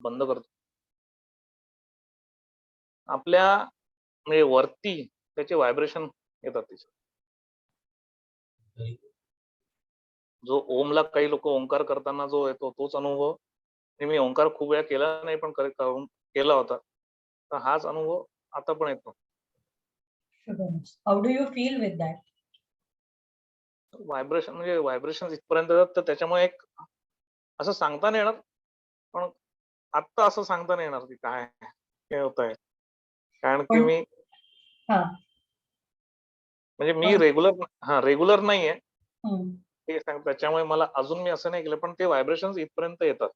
बंद करतो. आपल्या म्हणजे वरती त्याचे व्हायब्रेशन येतात त्याचे. जो ओमला काही लोक ओंकार करताना जो येतो तोच अनुभव. मी ओंकार खूप वेळा केला नाही पण करून केला होता. तर हाच अनुभव आता पण येतो. How do you feel with that? Vibration म्हणजे व्हायब्रेशन इथपर्यंत येतात तर त्याच्यामुळे एक असं सांगता नाही येणार. पण आत्ता असं सांगता नाही येणार की काय होत आहे. कारण की मी म्हणजे मी रेग्युलर नाहीये. ते सांग त्याच्यामुळे मला अजून मी असं नाही केलं पण ते व्हायब्रेशन इथपर्यंत येतात.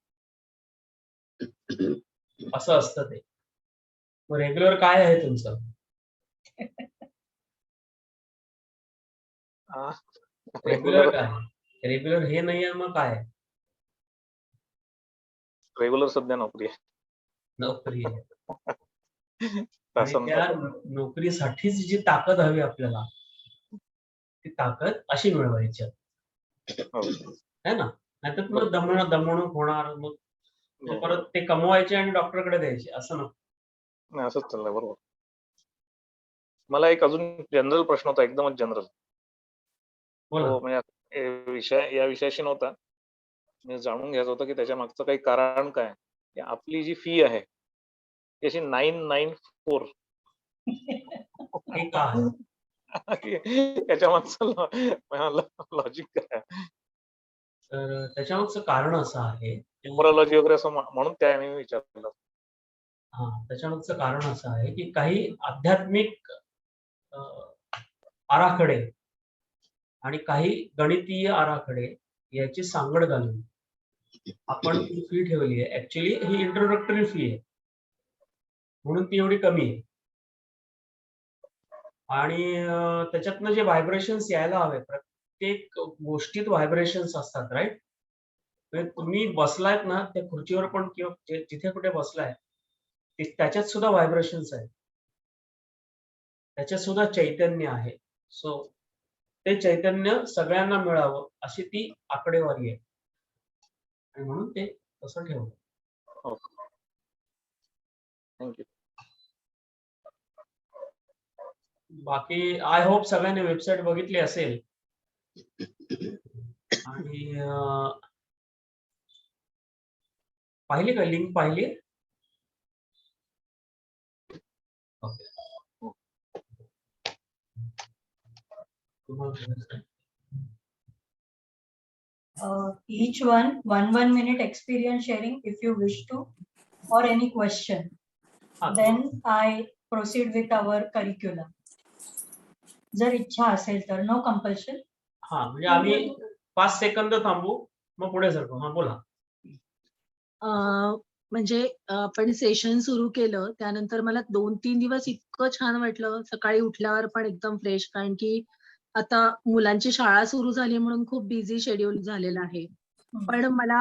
असं असतं ते. रेग्युलर काय आहे तुमचं? रेग्युलर काय? रेग्युलर हे नाहीये मग काय? रेग्युलर सध्या नोकरी आहे. नोकरी आहे. त्या नोकरीसाठीच जी ताकद हवी आपल्याला ती ताकद अशी मिळवायची है ना. नाहीतर मग दमणूक होणार. मग परत ते कमवायचे आणि डॉक्टरकडे द्यायचे असं नको. असंच चाललंय. बरोबर. मला एक अजून जनरल प्रश्न होता एकदमच जनरल. म्हणजे या विषयाशी नव्हता. मी जाणून घ्यायचं होतं की त्याच्या मागचं काही कारण काय. आपली जी फी आहे त्याची 994 त्याच्या मागचं लॉजिक काय? तर त्याच्यामागचं कारण असं आहे न्यूमरोलॉजी वगैरे असं म्हणून त्याने विचारलं. त्याच्यामागचं कारण असं आहे की काही आध्यात्मिक आराखडे आणि काही गणितीय आराखडे याची सांगड घालून आपण ती फी ठेवली आहे. ऍक्च्युली ही इंट्रोडक्टरी फी आहे म्हणून ती एवढी कमी आहे. आणि त्याच्यातनं जे व्हायब्रेशन्स यायला हवे प्रत्येक गोष्टीत व्हायब्रेशन्स असतात राईट. तुम्ही बसलायत ना त्या खुर्चीवर पण किंवा जिथे कुठे बसलाय त्याच्यात सुद्धा व्हायब्रेशन्स आहेत. त्याच्यात सुद्धा चैतन्य आहे. सो ते चैतन्य सगळ्यांना मिळावं अशी ती आकडेवारी आहे आणि म्हणून ते तसं ठेवलं. थँक्यू. बाकी आय होप सगळ्यांनी वेबसाईट बघितली असेल आणि पाहिली का लिंक पाहिली? Each one minute experience sharing if you wish to or any question. Then I proceed with our curriculum. जर इच्छा असेल तर नो कंपल्शन. म्हणजे आम्ही 5 सेकंद थांबू मग पुढे सरकू. बोला. म्हणजे आपण सेशन सुरू केलं त्यानंतर मला 2-3 दिवस इतकं छान वाटलं. सकाळी उठल्यावर पण एकदम फ्रेश. कारण की आता मुलांची शाळा सुरू झाली म्हणून खूप बिझी शेड्यूल झालेलं आहे. पण मला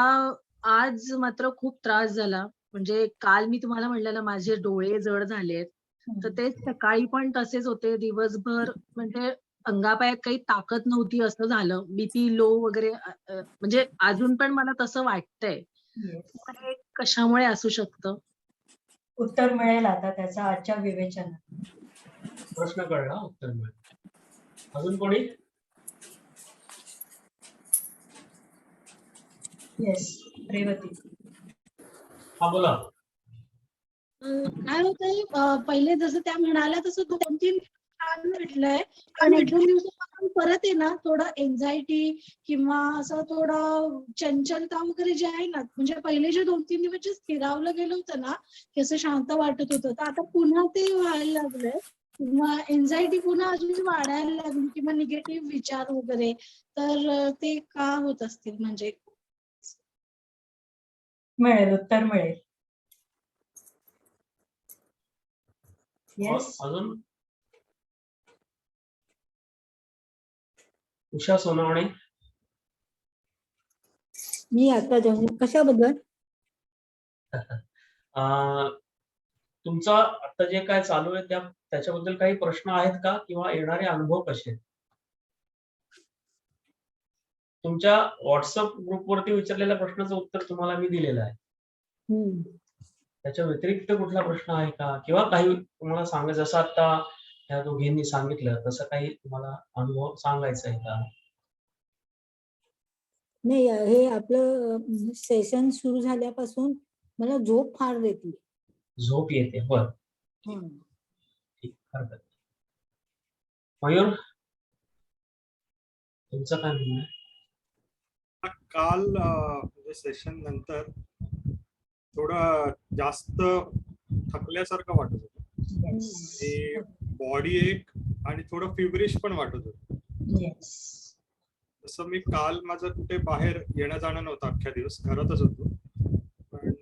आज मात्र खूप त्रास झाला. म्हणजे काल मी तुम्हाला म्हणलेलं माझे डोळे जड झालेत. तर ते सकाळी पण तसेच होते. दिवसभर म्हणजे अंगापायात काही ताकद नव्हती असं झालं. बीपी लो वगैरे म्हणजे अजून पण मला तसं वाटतंय. कशामुळे असू शकतं? उत्तर मिळेल आता त्याचा आजच्या विवेचनात. प्रश्न कळला. उत्तर मिळेल. अजून कोणी? येस रेवती. बोला. काय होतंय पहिले जसं त्या म्हणाल्या तसं 2-3 भेटलंय पण 1-2 दिवसापासून परत आहे ना थोडं एन्झायटी किंवा असं थोडं चंचलता वगैरे जे आहे ना म्हणजे पहिले जे 2-3 दिवस जे स्थिरावलं गेलं होतं ना की असं शांत वाटत होतं तर आता पुन्हा ते व्हायला लागलंय किंवा एन्झायटी पुन्हा अजून वाढायला लागली किंवा निगेटिव्ह विचार वगैरे तर ते का होत असतील म्हणजे? मिळेल उत्तर मिळेल. येस. अजून उषा सोनवणे. मी आता कशाबद्दल? तुमचा आता जे काय चालू आहे त्याच्याबद्दल काही प्रश्न आहेत का किंवा येणारे अनुभव कसे? तुमच्या व्हॉट्सअप ग्रुपवरती विचारलेल्या प्रश्नाचं उत्तर तुम्हाला मी दिलेलं आहे. त्याच्या व्यतिरिक्त कुठला प्रश्न आहे का, किंवा काही तुम्हाला सांगायचं, जसं आता या दोघींनी सांगितलं तसं काही तुम्हाला अनुभव सांगायचा आहे का? नाही, हे आपलं सेशन सुरू झाल्यापासून मला झोप फार येते. झोप येते, बर, ठीक, हरकत नाही. मयूर, तुमचं काय म्हणणं आहे? काल म्हणजे सेशन नंतर थोडं जास्त थकल्यासारखं वाटत होतं आणि बॉडी एक आणि थोडं फिवरिश पण वाटत होतं. येस. तसं मी काल माझं कुठे बाहेर येणं जाणं नव्हतं, अख्ख्या दिवस घरातच होतो, पण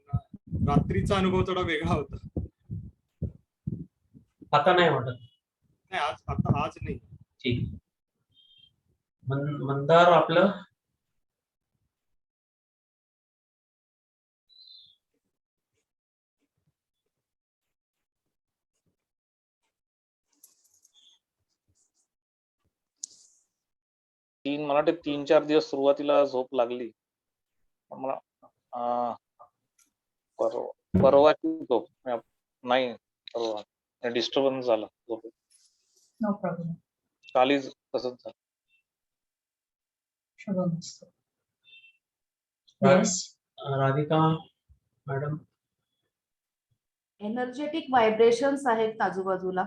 रात्रीचा अनुभव थोडा वेगळा होता. आता नाही वाटत? नाही, आज नाही. ठीक. मंदार, आपलं? मला वाटतं 3-4 दिवस सुरुवातीला झोप लागली, पण मला परवाची झोप नाही, परवा डिस्टर्बन्स झाला झोपेत. No problem. कालही तसंच झालं. शुभमस्तु. रा- yes. Radhika madam? Energetic vibrations आहेत आजूबाजूला,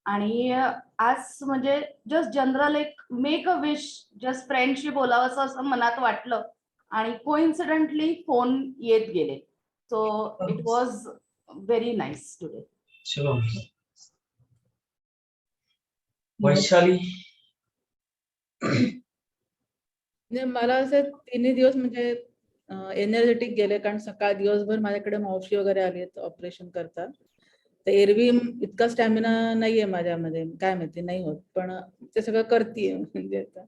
आणि आज म्हणजे जस्ट जनरल एक मेक अ विश, जस्ट फ्रेंडशी बोलावंसं असं मनात वाटलं आणि कोइन्सिडेंटली फोन येत गेले. So it was very nice today. Shubham. Vaishali? म्हणजे मला असे तिन्ही दिवस म्हणजे एनर्जेटिक गेले, कारण सकाळ दिवसभर माझ्याकडे मावशी वगैरे आली आहेत ऑपरेशन करता. तर एरवी इतका स्टॅमिना नाहीये माझ्यामध्ये, काय माहिती नाही होत, पण ते सगळं करतीये. म्हणजे आता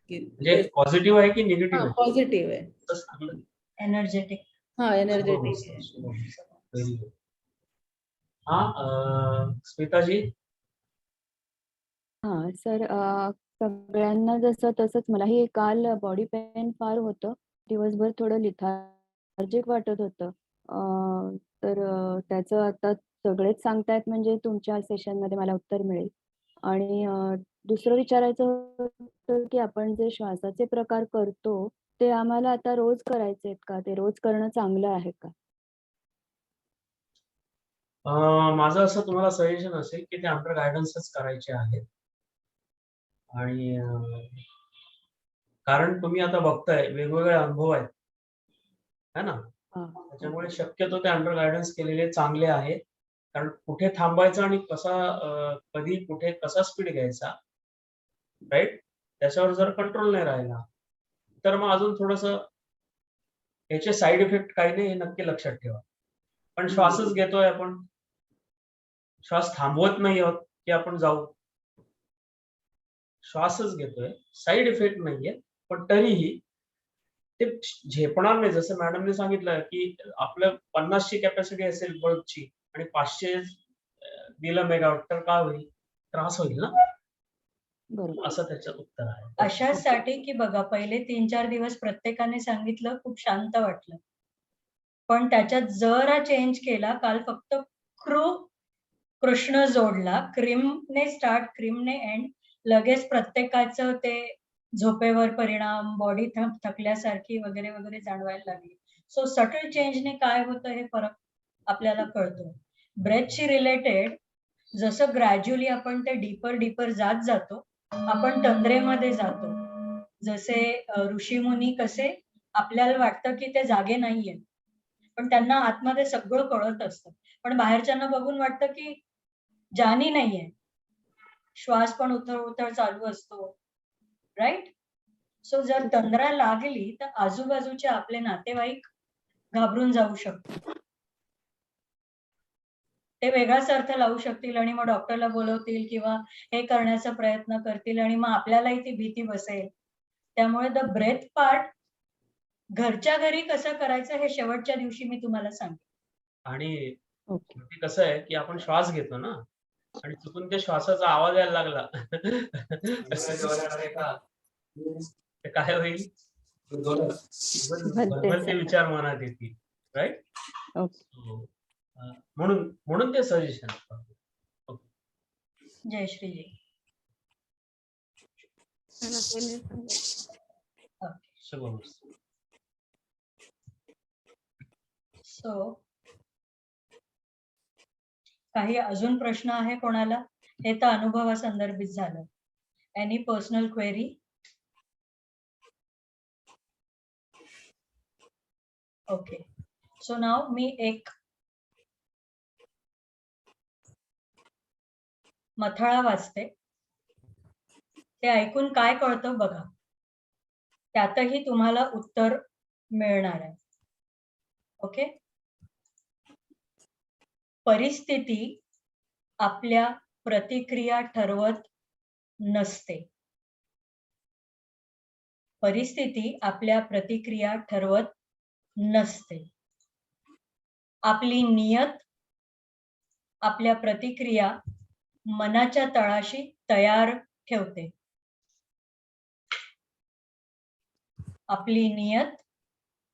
म्हणजे पॉझिटिव्ह आहे की निगेटिव्ह आहे? पॉझिटिव्ह आहे, एनर्जेटिक. हा एनर्जेटिक आहे. Very good. हा, स्मिताजी? हा सर, सगळ्यांना जसं तसंच मलाही काल बॉडी पेन फार होतं. दिवसभर थोडं लिथार्जिक वाटत होतं. तर त्याचं आता सगळेच सांगतायत म्हणजे तुमच्या सेशनमध्ये मला उत्तर मिळेल. आणि दुसरं विचारायचं होतं की आपण जे श्वासाचे प्रकार करतो ते आम्हाला आता रोज करायचे आहेत का? ते रोज करणं चांगलं आहे का? माझं असं तुम्हाला सजेशन असेल की ते अंडर गायडन्सच करायचे आहेत. आणि कारण तुम्ही आता बघताय वेगवेगळे अनुभव आहेत, है ना? त्याच्यामुळे शक्यतो ते अंडर गायडन्स केलेले चांगले आहेत. कारण कुठे थांबायचं आणि कधी कुठे कसा स्पीड घ्यायचा, राईट, त्याच्यावर जर कंट्रोल नाही राहिला तर मग अजून थोडस याचे साईड इफेक्ट काही नाही हे नक्की लक्षात ठेवा. पण श्वासच घेतोय आपण, श्वास थांबवत नाही आहोत की आपण जाऊ, श्वासच घेतोय, साईड इफेक्ट नाहीये, पण तरीही ते झेपणार नाही. जसं मॅडमने सांगितलं की आपलं 50ची कॅपॅसिटी असेल बल्बची आणि 500 दिलं मेगावॉट, तर काय होईल? त्रास होईल ना. असं त्याचं उत्तर आहे. अशासाठी की बघा, पहिले 3-4 दिवस प्रत्येकाने सांगितलं, खूप शांत वाटलं, पण त्याच्यात जरा चेंज केला. काल फक्त कृष्ण जोडला, क्रीमने स्टार्ट, क्रीमने एंड, लगेच प्रत्येकाचं ते झोपेवर परिणाम, बॉडी थकल्यासारखी वगैरे वगैरे जाणवायला लागली. सो सटल चेंजने काय होतं हे फरक आपल्याला कळतो. ब्रेथशी रिलेटेड जसं ग्रॅज्युअली आपण ते डीपर जात जातो, आपण तंद्रेमध्ये जातो. जसे ऋषीमुनी कसे आपल्याला वाटतं की ते जागे नाहीये, पण त्यांना आतमध्ये सगळं कळत असतं, पण बाहेरच्यांना बघून वाटतं की जाणी नाहीये, श्वास पण उथळ चालू असतो, राईट. सो जर तंद्रा लागली तर आजूबाजूचे आपले नातेवाईक घाबरून जाऊ शकतात. ते वेगळाच अर्थ लावू शकतील आणि मग डॉक्टरला बोलवतील किंवा हे करण्याचा प्रयत्न करतील आणि मग आपल्यालाही ती भीती बसेल. त्यामुळे द ब्रेथ पार्ट घरच्या घरी कसं करायचं हे शेवटच्या दिवशी मी तुम्हाला सांगते. आणि कसं आहे की आपण श्वास घेतो ना, आणि चुकून त्या श्वासाचा आवाज यायला लागला काय होईल? ते विचार मनात येतील, राईट. ओके. म्हणून ते सजेशन. जय श्रीजी. शुभमस्तु. सो काही अजून प्रश्न आहे कोणाला? हे तर अनुभवासंदर्भित झालं. Any personal query? Okay. So now मी एक मथळा वाचते, ते ऐकून काय कळतं बघा. त्यातही तुम्हाला उत्तर मिळणार आहे. ओके. परिस्थिती आपल्या प्रतिक्रिया ठरवत नसते. परिस्थिती आपल्या प्रतिक्रिया ठरवत नसते. आपली नियत आपल्या प्रतिक्रिया मनाच्या तळाशी तयार ठेवते. आपली नियत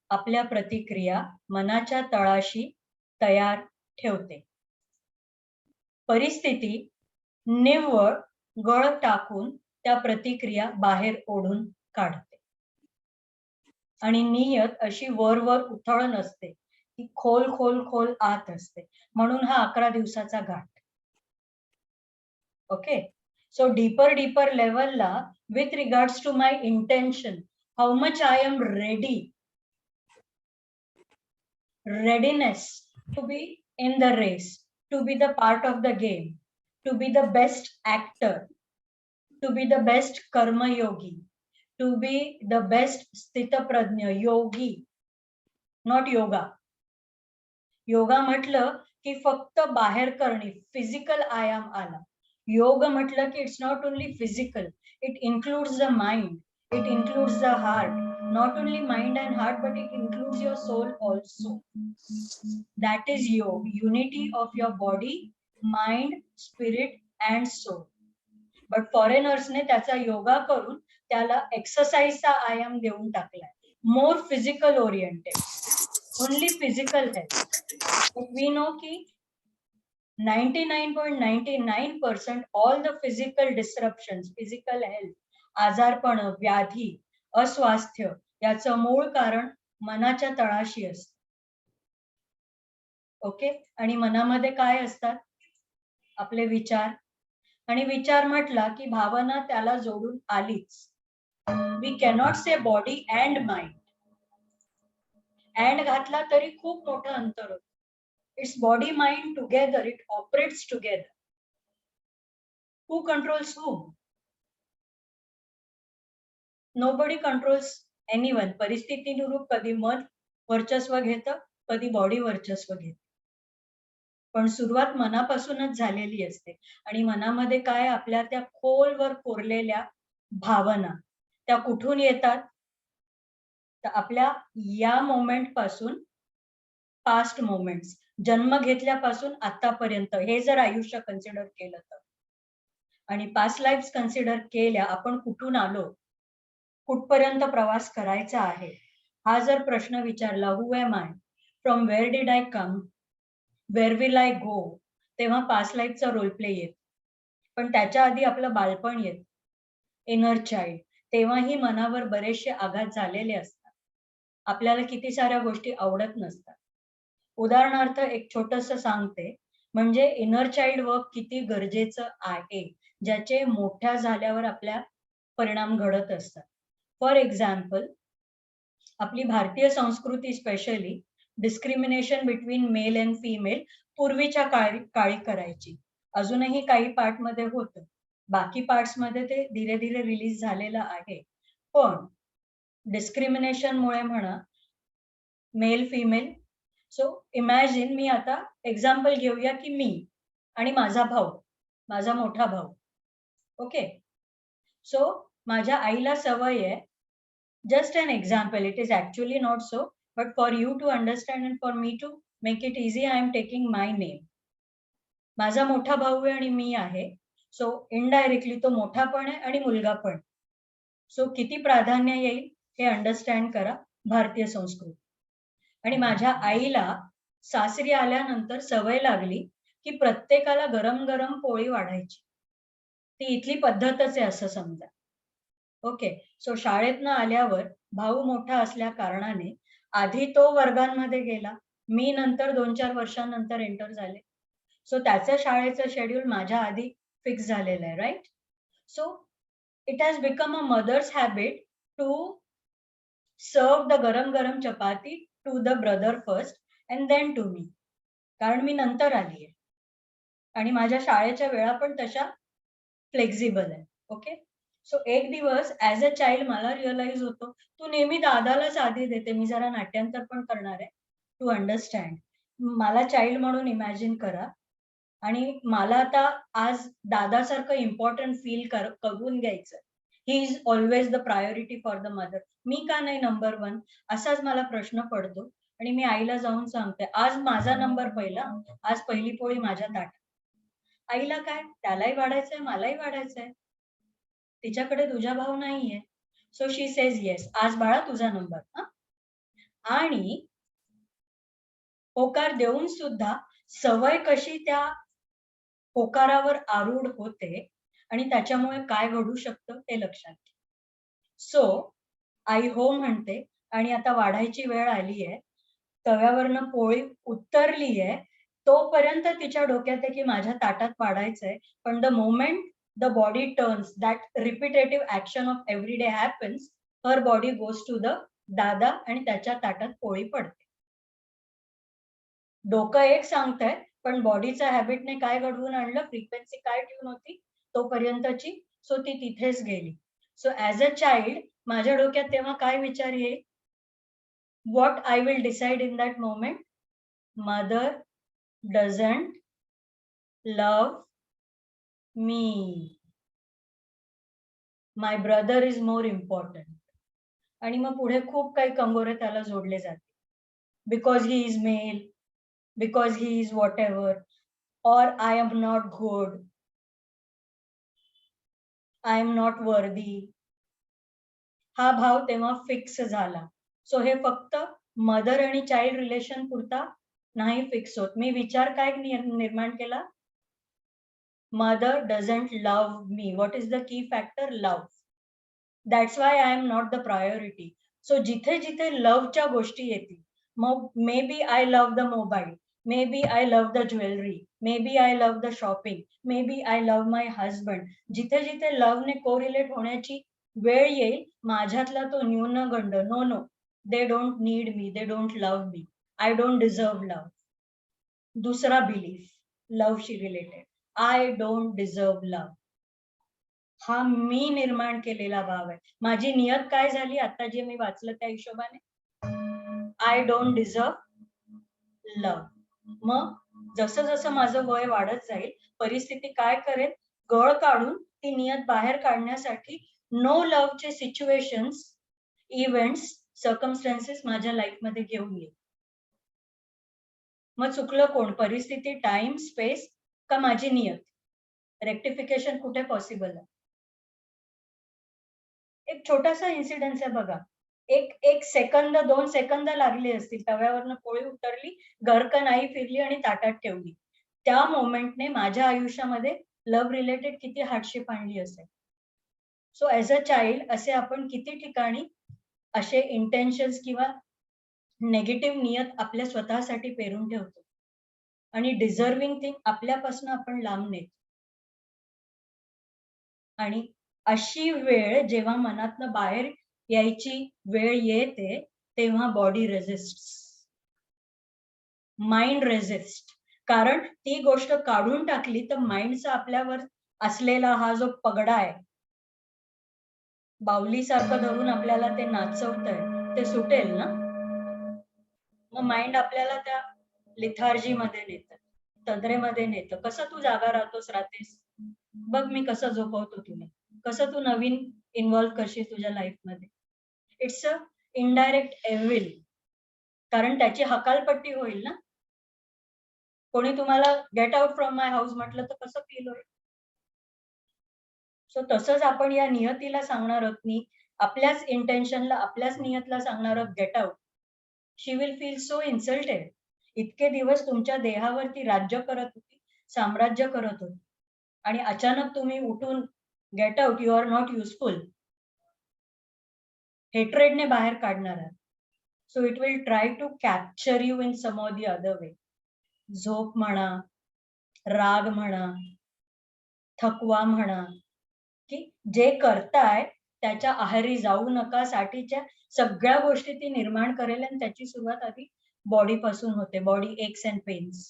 आपल्या प्रतिक्रिया मनाच्या तळाशी तयार ठेवते. परिस्थिती निव्वळ गळ टाकून त्या प्रतिक्रिया बाहेर ओढून काढते. आणि नियत अशी वर उथळ नसते, ती खोल खोल खोल आत असते. म्हणून हा 11 दिवसाचा घाट. ओके. सो डीपर लेवलला with regards to my intention, how much I am readiness to be in the race, to be the part of the game, to be the best actor, to be the best karma yogi, to be the best Sthitaprajna yogi, not yoga. Yoga म्हटलं की फक्त बाहेर करणे, physical आयाम आला. योग म्हटलं की it's not only physical, it includes the mind, it includes the heart, not only mind and heart, but it includes your soul also. That is yoga, unity of your body, mind, spirit and soul. But foreigners ने त्याचा योगा करून त्याला एक्सरसाइजचा आयाम देऊन टाकलाय. More physical oriented, only physical health. But we know की 99.99% all the physical disruptions, physical health, आजारपण, व्याधी, अस्वास्थ्य याचं मूळ कारण मनाच्या तळाशी असतं. ओके. आणि मनामध्ये काय असतात? आपले विचार. आणि विचार म्हटला की भावना त्याला जोडून आलीच. We cannot say body and mind. And घातला तरी खूप मोठं अंतर होतं. It's body mind together, it operates together. Who controls who? Nobody controls anyone. परिस्थितीनुरूप कधी मन वर्चस्व घेतं, कधी बॉडी वर्चस्व घेते. पण सुरुवात मनापासूनच झालेली असते. आणि मनामध्ये काय, आपल्या त्या खोलवर कोरलेल्या भावना, त्या कुठून येतात? तर आपल्या या मोमेंट पासून पास्ट मोमेंट्स, जन्म घेतल्यापासून आतापर्यंत, हे जर आयुष्य कन्सिडर केलं तर, आणि पास्ट लाईफ्स कन्सिडर केल्या, आपण कुठून आलो, कुठपर्यंत प्रवास करायचा आहे, हा जर प्रश्न विचारला, who am I, from where did I come, where will I go, तेव्हा पास्ट लाईफचा रोल प्ले येत. पण त्याच्या आधी आपलं बालपण येत, इनर चाइल्ड. तेव्हाही मनावर बरेचसे आघात झालेले असतात. आपल्याला किती साऱ्या गोष्टी आवडत नसतात. उदाहरणार्थ एक छोटस सांगते, म्हणजे इनर चाइल्ड वर्क किती गरजेचं आहे, ज्याचे मोठ्या झाल्यावर आपल्या परिणाम घडत असतात. फॉर एक्झाम्पल, आपली भारतीय संस्कृती specially discrimination between mail and female पूर्वीच्या काळी करायची. अजूनही काही पार्ट मध्ये होतं, बाकी पार्ट्स मध्ये ते धीरे धीरे रिलीज झालेलं आहे. पण डिस्क्रिमिनेशन मुळे म्हणा, मेल फिमेल. सो इमॅजिन, मी आता एक्झाम्पल घेऊया की मी आणि माझा भाऊ, माझा मोठा भाऊ. ओके. सो माझ्या आईला सवय आहे, just an example, it is actually not so, but for you to understand and for me to make it easy, I am taking my name. माझा मोठा भाऊ आहे आणि मी आहे. सो इनडायरेक्टली तो मोठा पण आहे आणि मुलगा पण. सो किती प्राधान्य येईल हे अंडरस्टँड करा भारतीय संस्कृती. आणि माझ्या आईला सासरी आल्यानंतर सवय लागली की प्रत्येकाला गरम गरम पोळी वाढायची. ती इथली पद्धतच आहे असं समजा. ओके. सो शाळेतनं आल्यावर भाऊ मोठा असल्या कारणाने आधी तो वर्गांमध्ये गेला. मी नंतर 2-4 वर्षांनंतर एंटर झाले. सो त्याचं शाळेचं शेड्यूल माझ्या आधी फिक्स झालेलं आहे, right? So it has become a mother's habit to serve the गरम-गरम chapati to the brother first and then to me. कारण मी नंतर आली आहे. आणि माझ्या शाळेच्या वेळा पण तशा फ्लेक्झिबल आहे. ओके. सो एक दिवस ॲज अ चाइल्ड मला रिअलाइज होतं, तू नेहमी दादालाच आधी देते. मी जरा नाट्यांतर पण करणार आहे टू अंडरस्टँड. मला चाइल्ड म्हणून इमॅजिन करा आणि मला आता आज दादासारखं इम्पॉर्टंट फील करून घ्यायचं. He is always the priority for the mother. मी का नाही नंबर 1 असाच मला प्रश्न पडतो आणि मी आईला जाऊन सांगते, आज माझा नंबर पहिला, आज पहिली पोळी माझ्या ताटात. आईला काय, त्यालाही वाढायचंय, मलाही वाढायचंय. तिच्याकडे तुझा भाव नाहीये. सो शी सेज येस, आज बाळा तुझा नंबर. आणि होकार देऊन सुद्धा सवय कशी त्या होकारावर आरूढ होते आणि त्याच्यामुळे काय घडू शकतं ते लक्षात घ्या. सो आई हो म्हणते आणि आता वाढायची वेळ आली आहे. तव्यावरनं पोळी उतरली आहे. तोपर्यंत तिच्या डोक्यात आहे की माझ्या ताटात वाढायचंय. पण the moment the body turns, that repetitive action of every day happens, her body goes to the दादा आणि त्याच्या ताटात पोळी पडते. डोकं एक सांगतंय पण बॉडीच्या हॅबिटने काय घडवून आणलं, फ्रिक्वेन्सी काय ट्यून होती तोपर्यंतची, सो ती तिथेच गेली. सो ॲज अ चाइल्ड माझ्या डोक्यात तेव्हा काय विचार येईल, what I will decide in that moment, mother doesn't love me, my brother is more important. आणि मग पुढे खूप काही कंगोरे त्याला जोडले जाते. Because he is male, because he is whatever, और I am not good, I am not worthy. हा भाव तेव्हा फिक्स झाला. सो हे फक्त मदर आणि चाइल्ड रिलेशन पुरता नाही फिक्स होत. मी विचार काय निर्माण केला, mother doesn't love me. What is the key factor, love. That's why I am not the priority. So जिथे जिथे लव्हच्या गोष्टी येतील, मग maybe I love the mobile, maybe I love the jewellery, maybe I love the shopping, maybe I love my husband. जिथे जिथे लव्हने correlate होण्याची वेळ येईल, माझ्यातला तो न्यूनगंड, no no, they don't need me, they don't love me, I don't deserve love. दुसरा belief लव्हशी related, I don't deserve love. हा मी निर्माण केलेला भाव आहे. माझी नियत काय झाली आता जे मी वाचलं त्या हिशोबाने, आय डोंट डिझर्व लव्ह. मग जसं जसं माझं वय वाढत जाईल, परिस्थिती काय करेल, गळ काढून ती नियत बाहेर काढण्यासाठी नो लव्हचे सिच्युएशन्स, इव्हेंट्स, सर्कमस्टन्सेस माझ्या लाईफमध्ये घेऊन येईल. मग चुकलं कोण, परिस्थिती, टाइम, स्पेस का माझी नियत? रेक्टिफिकेशन कुठे पॉसिबल आहे? एक छोटासा इन्सिडेन्स आहे बघा. एक सेकंद, 2 सेकंद लागले असतील, तव्यावरनं पोळी उतरली, गरकन नाही फिरली आणि ताटात ठेवली. त्या मोमेंटने माझ्या आयुष्यामध्ये लव्ह रिलेटेड किती हार्डशिप आणली असेल. सो ॲज अ चाइल्ड असे आपण किती ठिकाणी असे इंटेन्शन्स किंवा नेगेटिव्ह नियत आपल्या स्वतःसाठी पेरून ठेवतो आणि डिझर्विंग थिंग आपल्यापासून आपण लांब नेतो. आणि अशी वेळ जेव्हा मनातनं बाहेर यायची वेळ येते, तेव्हा बॉडी रेझिस्ट, माइंड रेझिस्ट. कारण ती गोष्ट काढून टाकली तर माइंडचा आपल्यावर असलेला हा जो पगडा आहे, बाहुलीसारखं धरून आपल्याला ते नाचवतंय, ते सुटेल ना. मग माइंड आपल्याला त्या लिथार्जीमध्ये नेतं, तंद्रेमध्ये नेतं. कसं तू जागा राहतेस, बघ मी कसं झोपवतो तुला, कसं तू नवीन इन्व्हॉल्व करशील तुझ्या लाईफमध्ये. इट्स अ इनडायरेक्ट एव्हिल, कारण त्याची हकालपट्टी होईल ना. कोणी तुम्हाला get out from my house म्हटलं तर कसं फील होईल. सो तसंच आपण या नियतीला सांगणार आहोत, आपल्याच इंटेन्शनला, आपल्याच नियतला सांगणार आहोत get out. She will feel so insulted. इतके दिवस तुमच्या देहावरती राज्य करत होती, साम्राज्य करत होती, आणि अचानक तुम्ही उठून get out, you are not useful, हेट्रेडने बाहेर काढणार आहात. So it will try to capture you in some or the other way. झोप म्हणा, राग म्हणा, थकवा म्हणा, की जे करताय त्याच्या आहारी जाऊ नका साठीच्या सगळ्या गोष्टी ती निर्माण करेल, आणि त्याची सुरुवात आधी बॉडी पासून होते, बॉडी एक्स अँड पेन्स.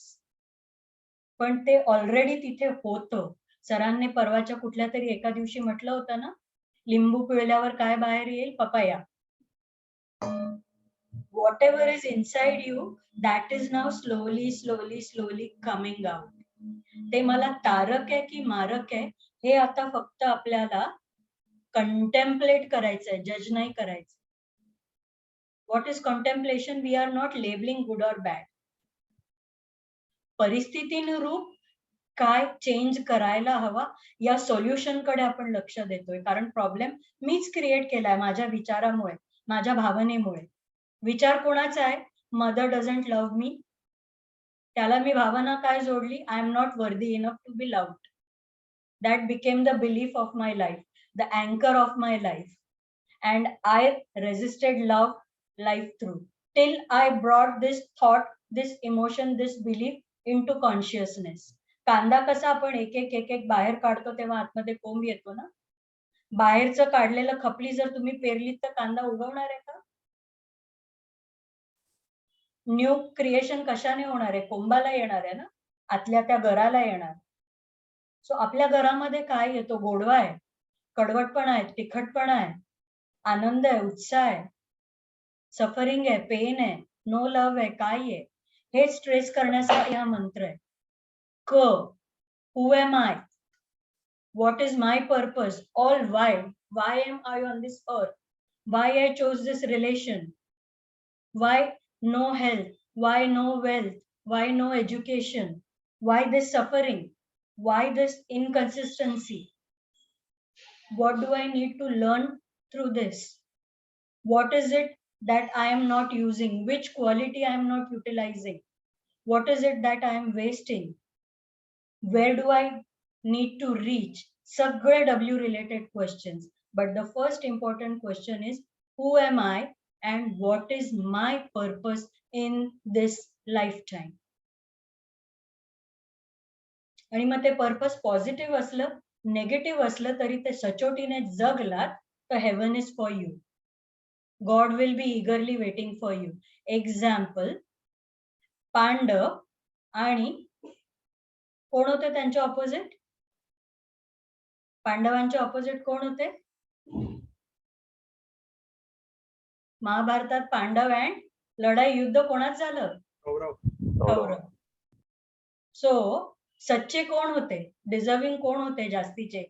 पण ते ऑलरेडी तिथे होतं. सरांनी परवाच्या कुठल्या तरी एका दिवशी म्हटलं होतं ना, लिंबू पिळल्यावर काय बाहेर येईल? Papaya. Whatever is inside you, that is now slowly coming out. ते मला तारक आहे की मारक आहे हे आता फक्त आपल्याला कंटेम्पलेट करायचंय, जज नाही करायचं. What is contemplation? We are not labeling good or bad. परिस्थितीनुरूप काय चेंज करायला हवा या सोल्युशन कडे आपण लक्ष देतोय, कारण प्रॉब्लेम मीच क्रिएट केलाय माझ्या विचारामुळे, माझ्या भावनेमुळे. विचार कोणाचा आहे? Mother doesn't love me. त्याला मी भावना काय जोडली? I am not worthy enough to be loved. That became the belief of my life, the अँकर of my life, and I resisted love life through till I brought this thought, this emotion, this belief into consciousness. कांदा कसा आपण एक एक बाहेर काढतो तेव्हा आतमध्ये कोंब येतो ना, बाहेरचं काढलेलं खपली जर तुम्ही पेरलीत तर कांदा उगवणार आहे का? न्यू क्रिएशन कशाने होणार आहे? कोंबाला येणार आहे ना, आतल्या त्या घराला येणार. सो आपल्या घरामध्ये काय येतो? गोडवा आहे, कडवटपणा आहे, तिखटपणा आहे, आनंद आहे, उत्साह आहे, सफरिंग आहे, पेन आहे, नो लव्ह आहे, काय आहे? हे स्ट्रेस करण्यासाठी हा मंत्र आहे. क, who am I, what is my purpose, all why am I on this earth, why I chose this relation, why no health, why no wealth, why no education, why this suffering, why this inconsistency, what do I need to learn through this, what is it that I am not using, which quality I am not utilizing, what is it that I am wasting, where do I need to reach? Sagre W related questions, but the first important question is who am I and what is my purpose in this lifetime. आणि मग ते purpose positive असलं, negative असलं तरी ते सचोटीने जगलात तर heaven is for you. God will be eagerly waiting for you. Example, Pandav आणि कोण होते त्यांच्या ऑपोजिट? पांडवांच्या ऑपोजिट कोण होते? महाभारतात पांडव अँड लढाई, युद्ध कोणाच झालं? कौरव. सो सच्चे कोण होते? डिझर्विंग कोण होते जास्तीचे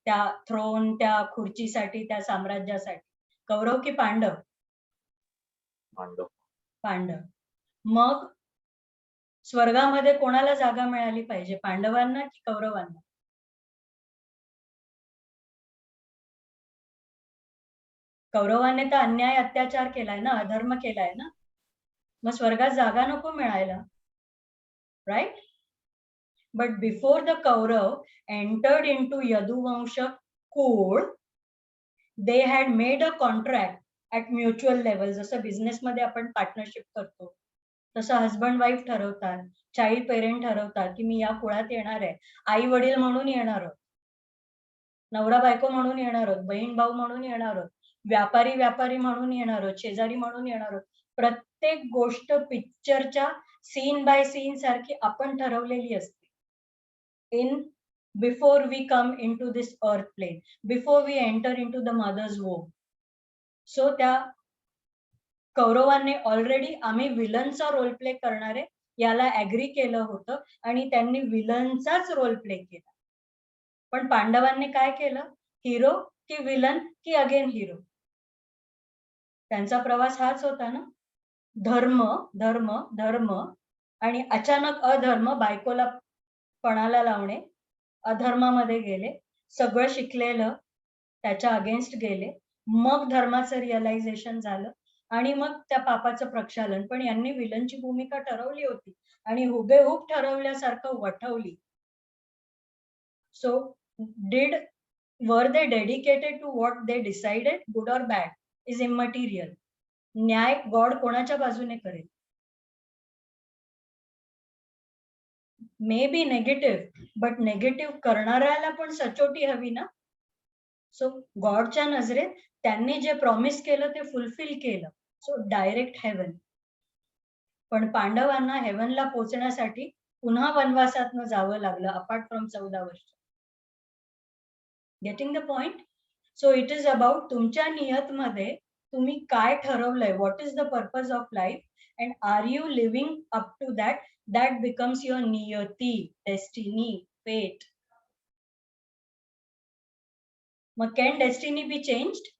त्या थ्रोन, त्या खुर्चीसाठी, त्या साम्राज्यासाठी? कौरव की पांडव? पांडव. मग स्वर्गामध्ये कोणाला जागा मिळाली पाहिजे, पांडवांना की कौरवांना? कौरवाने तर अन्याय अत्याचार केलाय ना, अधर्म केलाय ना, मग स्वर्गात जागा नको मिळायला, right? But before the Kaurava entered into Yaduvansh कुळ, they had made a contract at mutual level. जसं बिझनेस मध्ये आपण पार्टनरशिप करतो तसं हजबंड वाईफ ठरवतात, चाइल्ड पेरेंट ठरवतात की मी या कुळात येणार आहे, आई वडील म्हणून येणार आहोत, नवरा बायको म्हणून येणार आहोत, बहीण भाऊ म्हणून येणार आहोत, व्यापारी म्हणून येणार आहोत, शेजारी म्हणून येणार आहोत. प्रत्येक गोष्ट पिक्चरच्या सीन बाय सीन सारखी आपण ठरवलेली असते. In before we come into this earth plane, before we enter into the mother's womb. So त्या कौरवांनी ऑलरेडी आम्ही विलनचा रोल प्ले करणारे याला ऍग्री केलं होतं आणि त्यांनी विलनचाच रोल प्ले केला. पण पांडवांनी काय केलं? हिरो की विलन की अगेन हिरो? त्यांचा प्रवास हाच होता ना, धर्म धर्म धर्म, आणि अचानक अधर्म, बायकोला पणाला लावणे, अधर्मामध्ये गेले, सगळं शिकलेलं त्याच्या अगेन्स्ट गेले, मग धर्माचं रिअलायझेशन झालं, आणि मग त्या पापाचं प्रक्षालन. पण यांनी विलनची भूमिका ठरवली होती आणि हुबेहूब ठरवल्यासारखं वठवली. So were they dedicated to what they decided? Good or bad is immaterial. न्याय गॉड कोणाच्या बाजूने करेल? May be negative, but negative करणाऱ्याला पण सचोटी हवी ना. सो गॉडच्या नजरेत त्यांनी जे प्रॉमिस केलं ते फुलफिल केलं. So direct heaven. पण पांडवांना हेवनला पोहोचण्यासाठी पुन्हा वनवासातनं जावं लागलं, अपार्ट फ्रॉम 14 वर्ष. Getting the point? So it is about तुमच्या नियतमध्ये तुम्ही काय ठरवलंय, what is the purpose of life, and are you living up to that. That becomes your नियती, डेस्टिनी, फेट. मग can destiny be changed?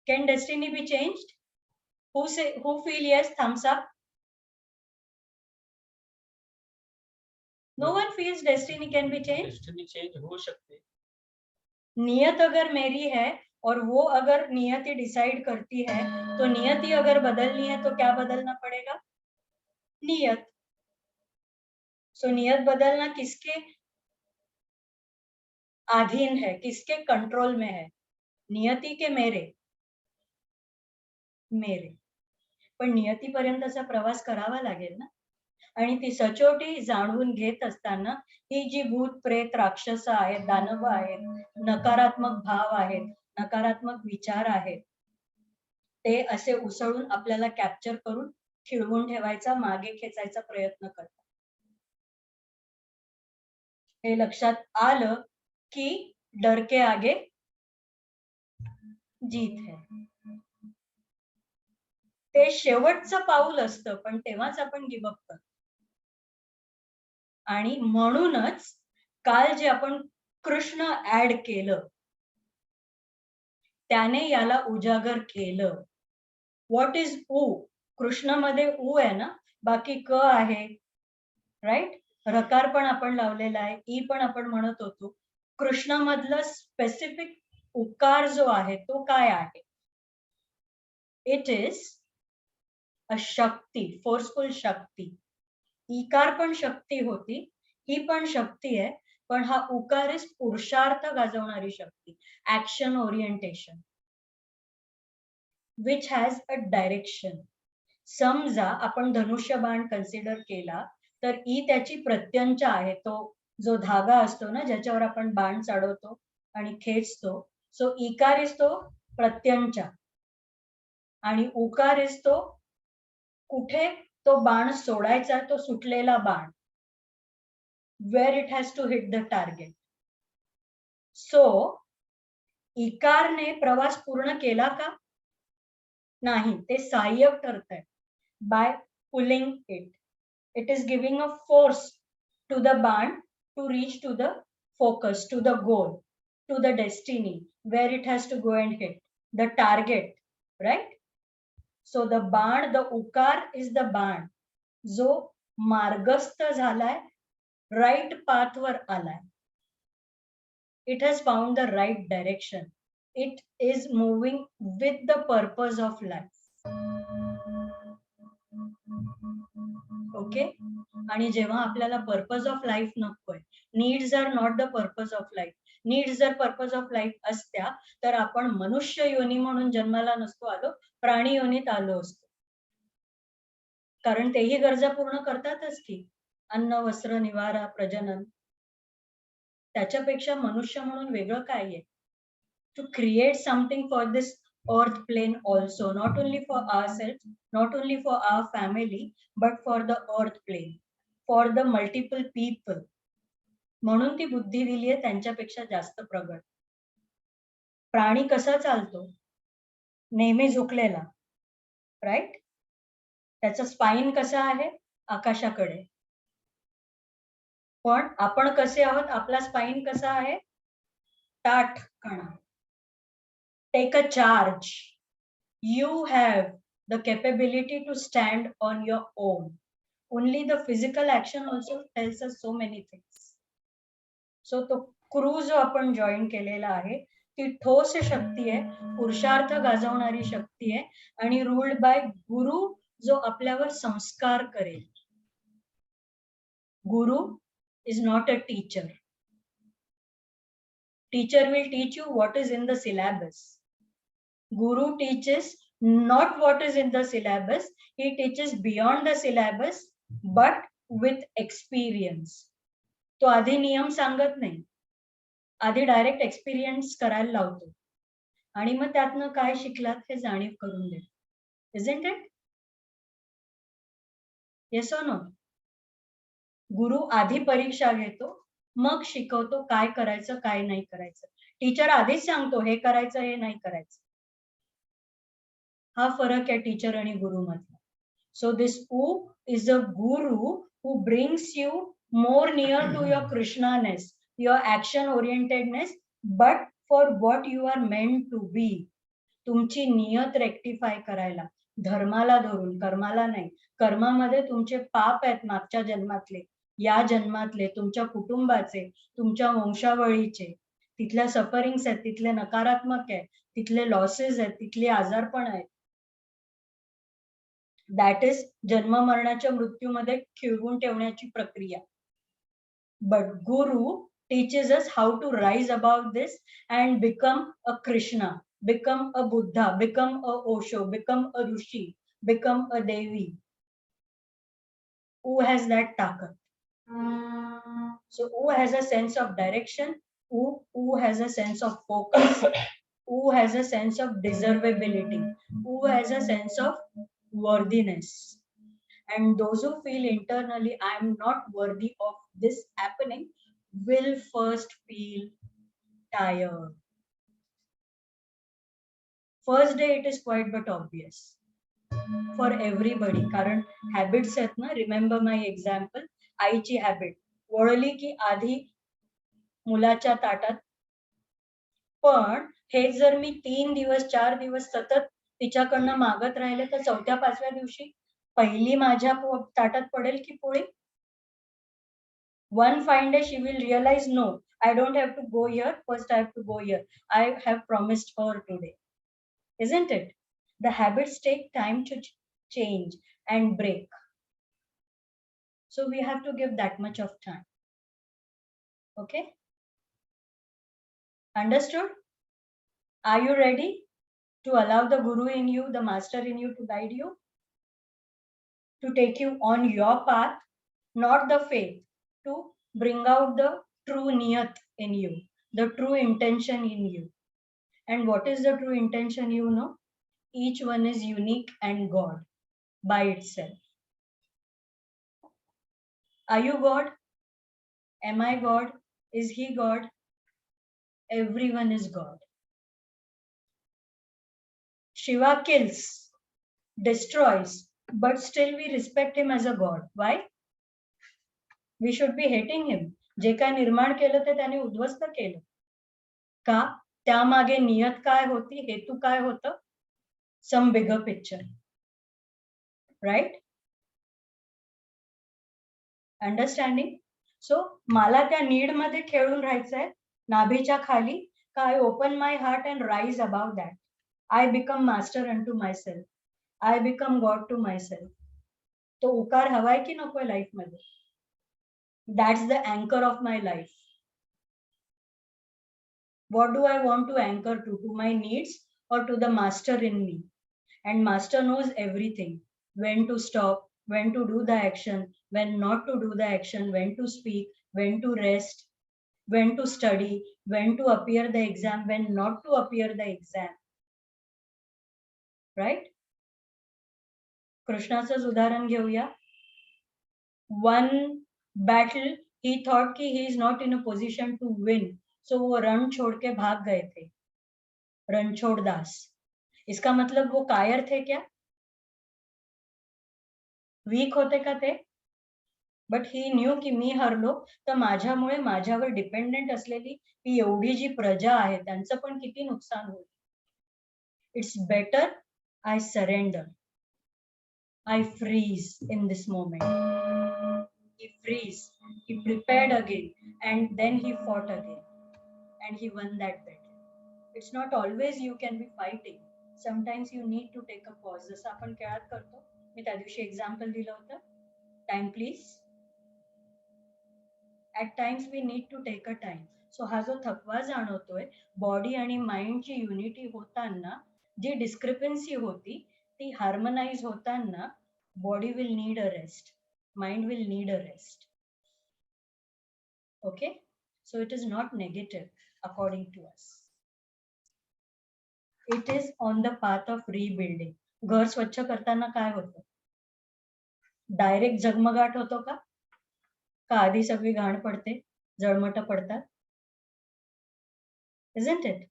Can destiny be changed? Who feel yes? Thumbs up. No one feels destiny can be changed. Destiny change होऊ शकते. नियत अगर मेरी है और वो अगर नियति डिसाइड करती है, तो नियति अगर बदलनी है तो क्या बदलना पड़ेगा? नियत. सो नियत बदलना किसके अधीन है, किसके कंट्रोल में है? नियति के मेरे. पण नियतीपर्यंतचा प्रवास करावा लागेल ना. आणि ती सचोटी जाणून घेत असताना ही जी भूत प्रेत राक्षस आहेत, दानव आहेत, नकारात्मक भाव आहेत, नकारात्मक विचार आहेत, ते असे उसळून आपल्याला कॅप्चर करून खिळवून ठेवायचा, मागे खेचायचा प्रयत्न करतात. हे लक्षात आलं की डर के आगे जीत है. ते शेवटचं पाऊल असतं, पण तेव्हाच आपण गिव्ह अप करतो. आणि म्हणूनच काल जे आपण कृष्ण ऍड केलं त्याने याला उजागर केलं. व्हॉट इज ऊ? कृष्णमध्ये ऊ आहे ना, बाकी क आहे, राईट. रकार पण आपण लावलेला आहे, ई पण आपण म्हणत होतो. कृष्णामधलं स्पेसिफिक उकार जो आहे तो काय आहे? It is a shakti, forceful shakti. इकार पण शक्ती होती, ही पण शक्ती आहे, पण हा उकार इज पुरुषार्थ गाजवणारी शक्ती, action orientation, which has a direction. समजा आपण धनुष्यबाण कन्सिडर केला तर ई त्याची प्रत्यंचा आहे, तो जो धागा असतो ना ज्याच्यावर आपण बाण चढवतो आणि खेचतो. सो इकार इज तो प्रत्यंचा आणि उकार इज तो कुठे तो बाण सोडायचा, तो सुटलेला बाण, where it has to hit the target. So इकारने प्रवास पूर्ण केला का? नाही, ते सहाय्यक ठरत आहे. By pulling it, it is giving a force to the baan to reach to the focus, to the goal, to the destiny, where it has to go and hit the target, right. So the baan, the ukar is the baan जो मार्गस्थ झालाय, right पाथवर आलाय. It has found the right direction. It is moving with the purpose of life. Okay. आणि जेव्हा आपल्याला purpose of life नकोय, needs are not the purpose of life. Needs जर पर्पज ऑफ लाईफ असत्या तर आपण मनुष्य योनी म्हणून जन्माला नसतो आलो, प्राणी योनीत आलो असतो. कारण तेही गरजा पूर्ण करतातच की, अन्न, वस्त्र, निवारा, प्रजनन. त्याच्यापेक्षा मनुष्य म्हणून वेगळं काय आहे? To create something for this earth plane also, not only for ourselves, not only for our family, but for the earth plane, for the multiple people. म्हणून ती बुद्धी दिली आहे त्यांच्यापेक्षा जास्त प्रगत. प्राणी कसा चालतो? नेहमी झुकलेला, राईट. त्याचा स्पाइन कसा आहे? आकाशाकडे. पण आपण कसे आहोत? आपला स्पाइन कसा आहे? ताठ कणा. Take a charge. You have the capability to stand on your own. Only the physical action also tells us so many things. So तो क्रू जो आपण जॉईन केलेला आहे ती ठोस शक्ती आहे, पुरुषार्थ गाजवणारी शक्ती आहे आणि रूल्ड बाय गुरु, जो आपल्यावर संस्कार करेल. गुरु is not a teacher. Teacher will teach you what is in the syllabus. Guru teaches not what is in the syllabus, he teaches beyond the syllabus but with experience. तो आधी नियम सांगत नाही, आधी डायरेक्ट एक्सपिरियन्स करायला लावतो आणि मग त्यातनं काय शिकलात हे जाणीव करून देतो. Isn't it? Yes or no? गुरु आधी परीक्षा घेतो, मग शिकवतो काय करायचं काय नाही करायचं. टीचर आधीच सांगतो हे करायचं हे नाही करायचं. हा फरक आहे टीचर आणि गुरु मधला. So this U is a guru who brings you more near to your Krishnaness, your action orientedness, but for what you are meant to be. तुमची नियत रेक्टिफाय करायला, धर्माला धरून, कर्माला नाही. कर्मामध्ये तुमचे पाप आहेत मागच्या जन्मातले, या जन्मातले, तुमच्या कुटुंबाचे, तुमच्या वंशावळीचे, तिथल्या सफरिंग्स आहेत, तिथले नकारात्मक आहे, तिथले लॉसेस आहेत, तिथले आजारपण आहेत. दॅट इज जन्म मरणाच्या मृत्यूमध्ये खिळवून ठेवण्याची प्रक्रिया. But Guru teaches us how to rise above this and become a Krishna, become a Buddha, become a Osho, become a Rishi, become a Devi. Who has that takat? So who has a sense of direction? Who has a sense of focus? Who has a sense of deservability? Who has a sense of worthiness? And those who feel internally, I am not worthy of this happening, will first feel tired. First day it is quite but obvious for everybody. कारण habits आहेत ना, remember my example, आईची habit, वळली की आधी मुलाच्या ताटात. पण हे जर मी 3 दिवस 4 दिवस सतत तिच्याकडनं मागत राहिले तर 4थ्या-5व्या दिवशी पहिली माझ्या ताटात पडेल की पोळी. One fine day she will realize, no, I don't have to go here, first I have to go here. I have promised her today. Isn't it? The habits take time to change and break. So we have to give that much of time. Okay? Understood? Are you ready to allow the Guru in you, the master in you to guide you? To take you on your path, not the faith, to bring out the true niyat in you, the true intention in you. And what is the true intention, you know? Each one is unique and God by itself. Are you God? Am I God? Is he God? Everyone is God. Shiva kills, destroys, but still we respect him as a God. Why? We should be hating him. जे काय निर्माण केलं ते त्याने उद्ध्वस्त केलं. का? त्यामागे नियत काय होती, हेतू काय होतं? Some bigger picture. Right? Understanding? So मला त्या नीड मध्ये खेळून राहायचंय, नाभीच्या खाली. का I open my heart and rise above that. I become master unto myself. I become God to myself. तो उकार हवाय की नकोय लाईफ मध्ये? That's the anchor of my life. What do I want to anchor to? To my needs or to the master in me? And master knows everything. When to stop, when to do the action, when not to do the action, when to speak, when to rest, when to study, when to appear the exam, when not to appear the exam. Right? कृष्णाचंच उदाहरण घेऊया. One battle he thought कि he is not in a position to win, so वो रण छोड़ के भाग गए थे. रणछोड़ दास. इसका मतलब वो कायर थे क्या? वीक होते का ते? बट ही न्यू की मी हरलो तर माझ्यामुळे माझ्यावर डिपेंडेंट असलेली ही एवढी जी प्रजा आहे त्यांचं पण किती नुकसान होईल. It's better I surrender. I freeze in this moment. He freeze. He prepared again and then he fought again and he won that battle. It's not always you can be fighting. Sometimes you need to take a pause. जसं आपण खेळात करतो, मी त्या दिवशी example दिलं होतं. Time please. At times we need to take a time. So हा जो थकवा जाणवतोय, बॉडी आणि माइंडची युनिटी होताना जी डिस्क्रिपन्सी होती ती हार्मनाइज होताना body will need a rest, mind will need a rest. Okay, so it is not negative according to us. It is on the path of rebuilding. घर स्वच्छ करताना काय होतं? डायरेक्ट झगमगाट होतो का आधी सगळी घाण पडते, जळमट पडतात? Isn't it?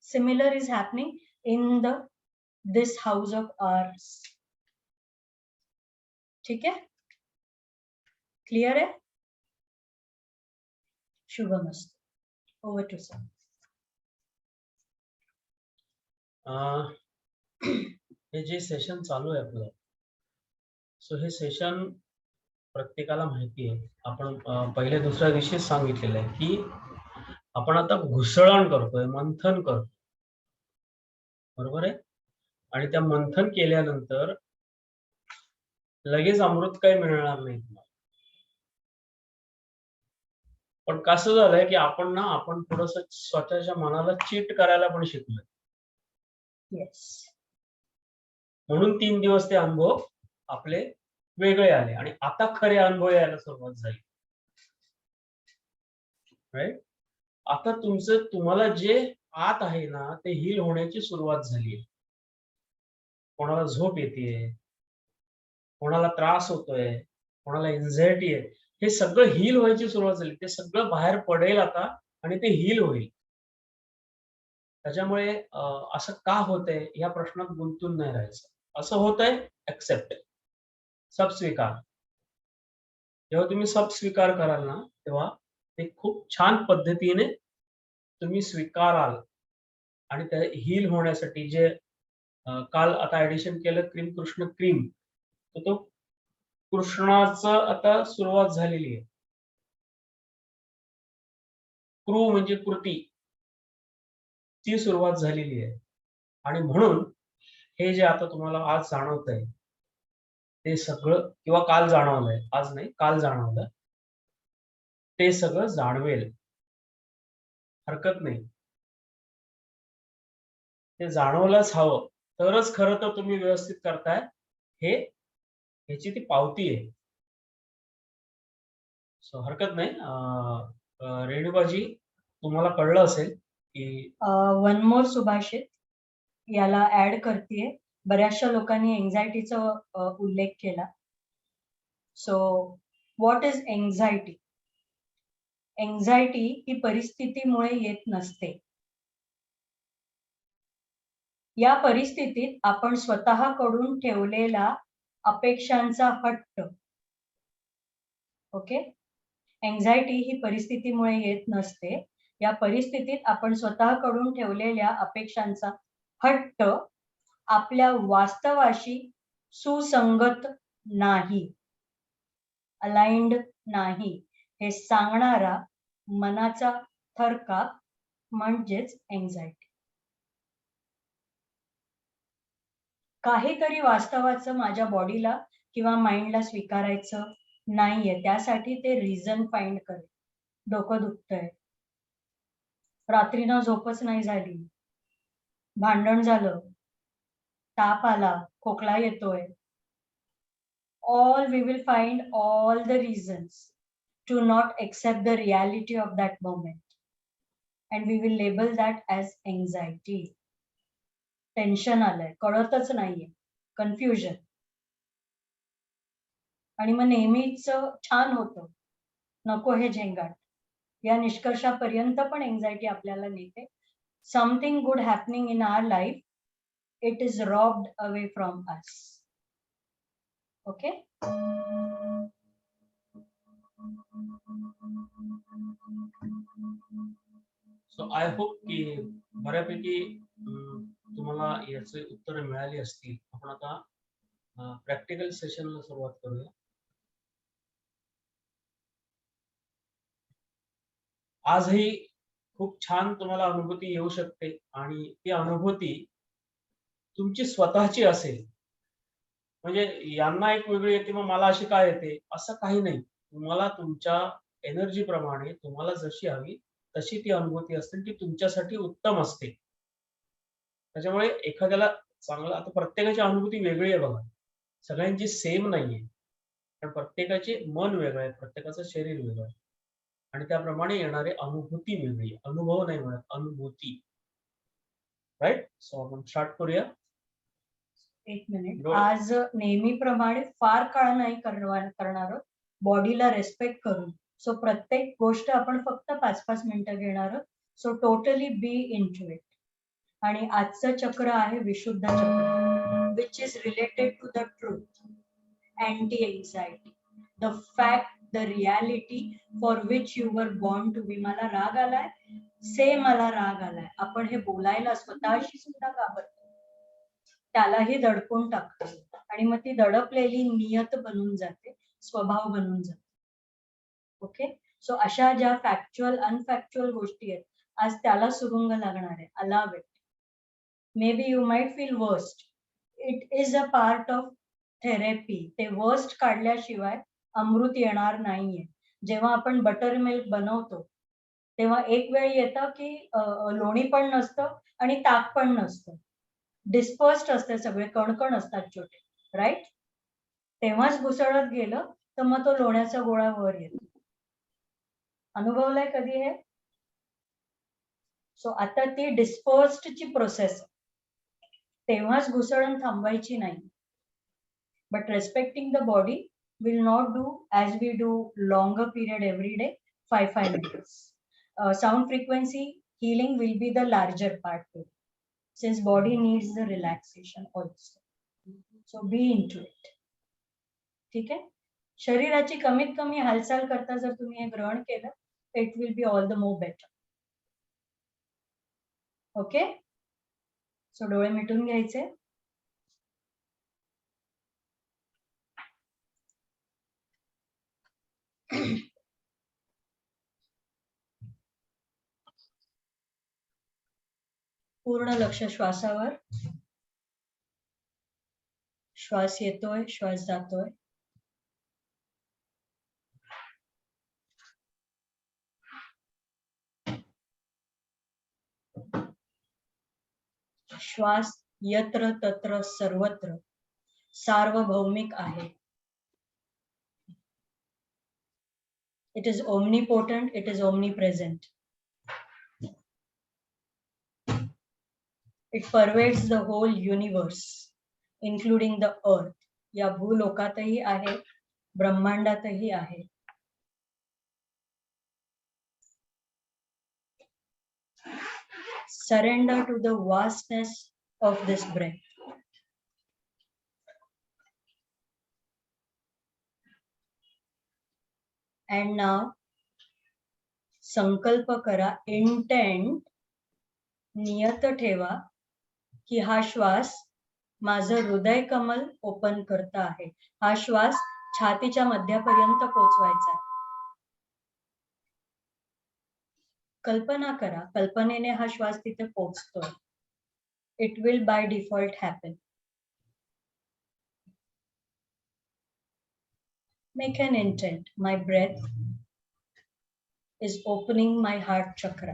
Similar is happening in this house of ours. ठीक है? Clear है? शुभमस्तु. Over to sir. हे जे सेशन चालू आहे आपलं, सो हे सेशन प्रत्येकाला माहिती आहे. आपण पहिल्या दुसऱ्या दिवशीच सांगितलेलं आहे की आपण आता घुसळण करतोय, मंथन करतो, बरोबर आहे. आणि त्या मंथन केल्यानंतर लगेच अमृत काही मिळणार नाही तुम्हाला. पण कसं झालंय की आपण थोडस स्वतःच्या मनाला चीट करायला पण शिकलोय. Yes. म्हणून 3 दिवस ते अनुभव आपले वेगळे आले आणि आता खरे अनुभव यायला सुरुवात झाली. राईट. आता तुम्हाला जे आत आहे ना ते हील होण्याची सुरुवात झाली आहे. कोणाला झोप येते, कोणाला त्रास होतोय, कोणाला एन्झायटी आहे, हे सगळं हील व्हायची सुरुवात झाली. ते सगळं बाहेर पडेल आता आणि ते हील होईल. त्याच्यामुळे असं का होतंय या प्रश्नात गुंतून नाही राहायचं. असं होतंय, ऍक्सेप्ट, सब स्वीकार. जेव्हा तुम्ही सब स्वीकार कराल ना तेव्हा ते खूप छान पद्धतीने तुम्ही स्वीकाराल. आणि त्या हील होण्यासाठी जे काल आता ऍडिशन केलं क्रीम कृष्ण क्रीम, तर तो कृष्णाचं आता सुरुवात झालेली आहे. क्रू म्हणजे कृती, ती सुरुवात झालेली आहे. आणि म्हणून हे जे आता तुम्हाला आज जाणवतंय ते सगळं, किंवा काल जाणवलंय, आज नाही काल जाणवलं, ते सगळं जाणवेल, हरकत नाही. ते जाणवलंच हवं, तरच खरं तर तुम्ही व्यवस्थित करताय ह्याची ती पावती आहे. सो हरकत नाही. रेणुकाजी, तुम्हाला कळलं असेल की वन मोर सुभाषित याला ऍड करतेय. बऱ्याचशा लोकांनी एन्झायटीचा उल्लेख केला. So what is anxiety? Anxiety ही परिस्थितीमुळे येत नसते. या परिस्थितीत आपण स्वतःकडून ठेवलेला अपेक्षांचा हट्ट. ओके. एन्झायटी ही परिस्थितीमुळे येत नसते. या परिस्थितीत आपण स्वतःकडून ठेवलेल्या अपेक्षांचा हट्ट आपल्या वास्तवाशी सुसंगत नाही, अलाइंड नाही, हे सांगणारा मनाचा थरकाप म्हणजेच एन्झायटी. काहीतरी वास्तवाचं माझ्या बॉडीला किंवा माइंडला स्वीकारायचं नाहीये, त्यासाठी ते रिझन फाइंड करेल. डोकं दुखतंय, रात्रीनं झोपच नाही झाली, भांडण झालं, ताप आला, खोकला येतोय. We will find all the reasons to not accept the reality of that moment, and we will label that as anxiety. Tension आलंय, कळतच नाहीये, कन्फ्युजन. आणि मग नेहमीच छान होतं, नको हे झेंगाट, या निष्कर्षापर्यंत पण एन्झायटी आपल्याला नेते. Something good happening in our life, it is robbed away from us. Okay. So I hope की बऱ्यापैकी तुम्हाला याचे उत्तर मिळाली असतील. आपण आता प्रॅक्टिकल सेशनला सुरुवात करूया. आजही खूप छान तुम्हाला अनुभूती येऊ शकते आणि ती अनुभूती तुमची स्वतःची असेल. म्हणजे यांना एक वेगळी येते मग मला अशी काय येते असं काही नाही. तुम्हाला तुमच्या एनर्जी प्रमाणे तुम्हाला जशी हवी तशी ती अनुभूती असते, ती तुमच्यासाठी उत्तम असते. त्याच्यामुळे एखाद्याला चांगलं, आता प्रत्येकाची अनुभूती वेगळी आहे बघा, सगळ्यांची सेम नाहीये. कारण प्रत्येकाचे मन वेगळं आहे, प्रत्येकाचं शरीर वेगळं आहे आणि त्याप्रमाणे येणारी अनुभूती वेगळी आहे. अनुभव नाही म्हणत, अनुभूती. राईट. सो आपण स्टार्ट करूया. एक मिनिट. डोळे. आज नेहमीप्रमाणे फार काळ नाही करणार, बॉडीला रेस्पेक्ट करून. सो प्रत्येक गोष्ट आपण फक्त 5-5 मिनिटं घेणार आहोत. So totally be into it. आणि आजचं चक्र आहे Vishuddha chakra, which is related to the truth, anti anxiety, the fact, the reality for which you were born to be. मला राग आलाय, मला राग आलाय. आपण हे बोलायला स्वतःशी सुद्धा घाबरतो, त्यालाही दडपून टाकतो आणि मग ती दडपलेली नियत बनून जाते, स्वभाव बनून जाते. ओके. सो अशा ज्या फॅक्च्युअल अनफॅक्च्युअल गोष्टी आहेत, आज त्याला सुरुंग लागणार आहे. Allow it. May be you might feel worst. It is a part of therapy. ते वर्स्ट काढल्याशिवाय अमृत येणार नाहीये. जेव्हा आपण बटर मिल्क बनवतो तेव्हा एक वेळ येतं की लोणी पण नसतं आणि ताक पण नसतं, डिस्पर्स्ड असते, सगळे कणकण असतात छोटे, राईट. तेव्हाच घुसळत गेलं तर मग तो लोण्याचा गोळा वर येतो. अनुभवलाय कधी हे? सो आता ती डिस्पर्स्डची प्रोसेस, तेव्हाच घुसळण थांबवायची नाही. But respecting the body will not do as we do longer period every day, 5 minutes. Sound frequency healing will be the larger part too, since body needs the relaxation also. So be into it. ठीक आहे. शरीराची कमीत कमी हालचाल करता जर तुम्ही हे ग्रहण केलं, it will be all the more better. Okay. So डोळे मिटून घ्यायचे. पूर्ण लक्ष श्वासावर. श्वास येतोय, श्वास जातोय. श्वास यत्र तत्र सर्वत्र सार्वभौमिक आहे. It is omnipotent, it is omnipresent. It pervades the whole universe, including the earth. या भूलोकातही आहे, ब्रह्मांडातही आहे. Surrender to the vastness of this breath. And now संकल्प करा, इंटेंट, नियत ठेवा की हा श्वास माझं हृदय कमल ओपन करता आहे. हा श्वास छातीच्या मध्यापर्यंत पोहोचवायचा आहे. कल्पना करा, कल्पनेने हा श्वास तिथे पोहोचतोय. It will by default happen. Make an intent. My breath is opening my heart chakra.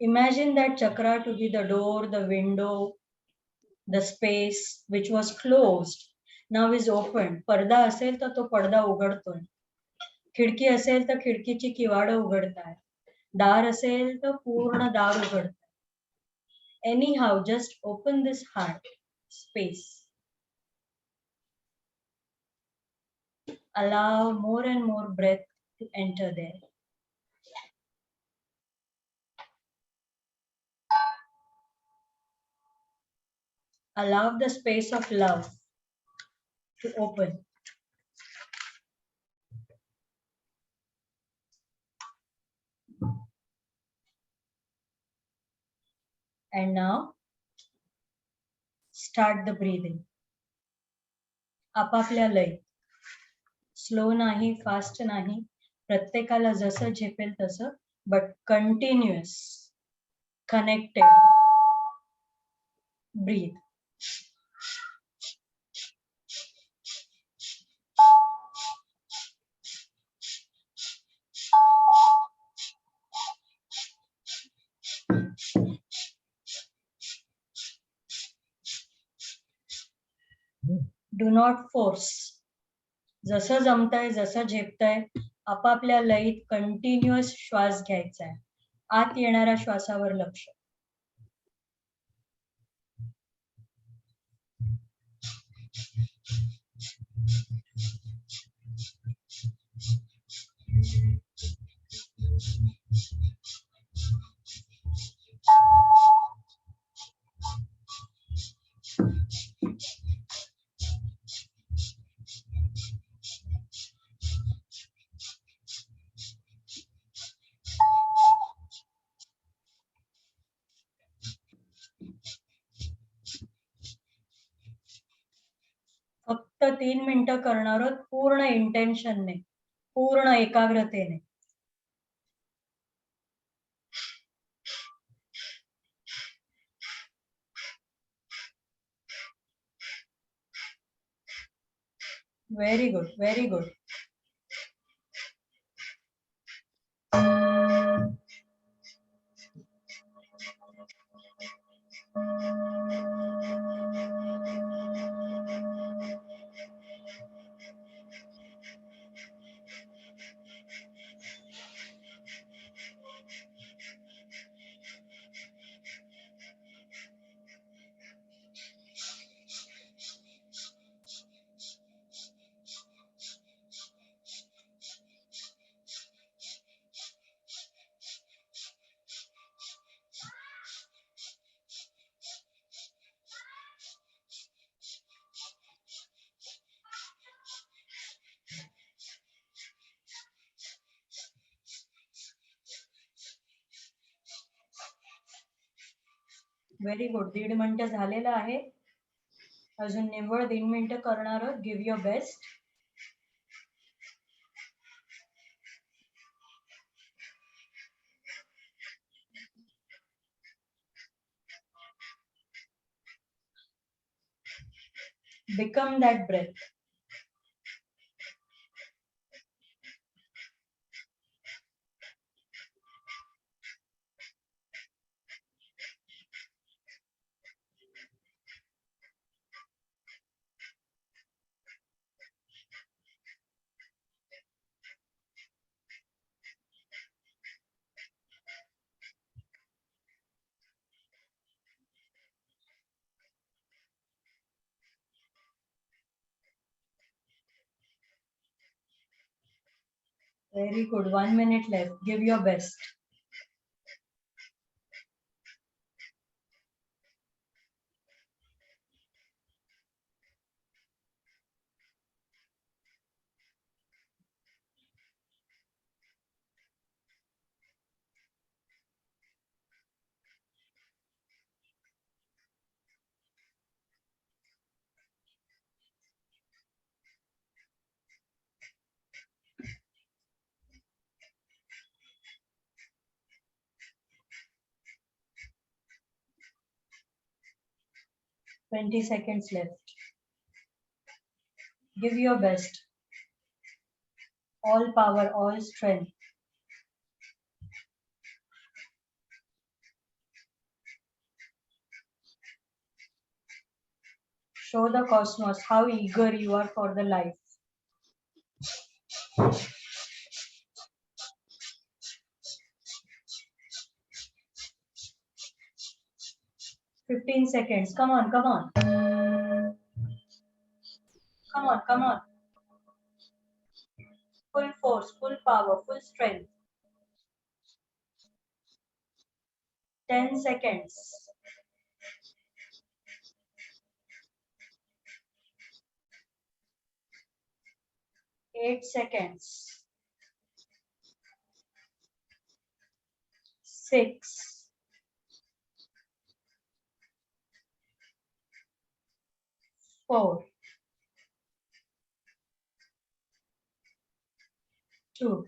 Imagine that chakra to be the door, the window, the space which was closed now is open. पडदा असेल तर तो पडदा उघडतोय. खिडकी असेल तर खिडकीची किवाड उघडताय. दार असेल तर पूर्ण दार उघडताय. Anyhow, just open this heart space. Allow more and more breath to enter there. Allow the space of love to open. And now start the breathing. आपापल्या लय, स्लो नाही, फास्ट नाही, प्रत्येकाला जसं झेपेल तसं, but continuous, connected. Breathe. Do not force. जसं जमतंय, जसं झेपतंय, आपापल्या लयीत कंटिन्युअस श्वास घ्यायचा आहे. आत येणाऱ्या श्वासावर लक्ष. फक्त 3 मिनिटं करणार आहोत, पूर्ण इंटेन्शनने, पूर्ण एकाग्रतेने. Very good, very good. Very good. 1.5 मिनिटं झालेलं आहे. अजून निव्वळ 3 मिनिटं करणार आहोत. Give your best. Become that breath. Very good. 1 minute left. Give your best. Twenty seconds left. Give your best. All power, all strength. Show the cosmos how eager you are for the life. Fifteen seconds. Come on, come on. Come on, come on. Full force, full power, full strength. 10 seconds. 8 seconds. 6. 4, 2,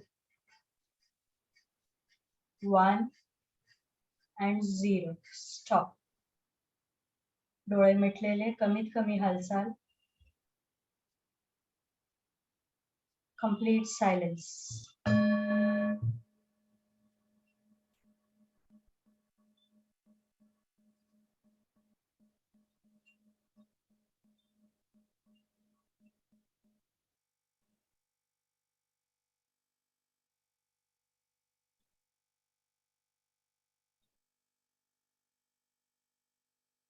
1 and 0. Stop. डोळे मिटलेले, कमीत कमी हालचाल. Complete silence.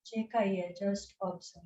जे काही आहे just observe.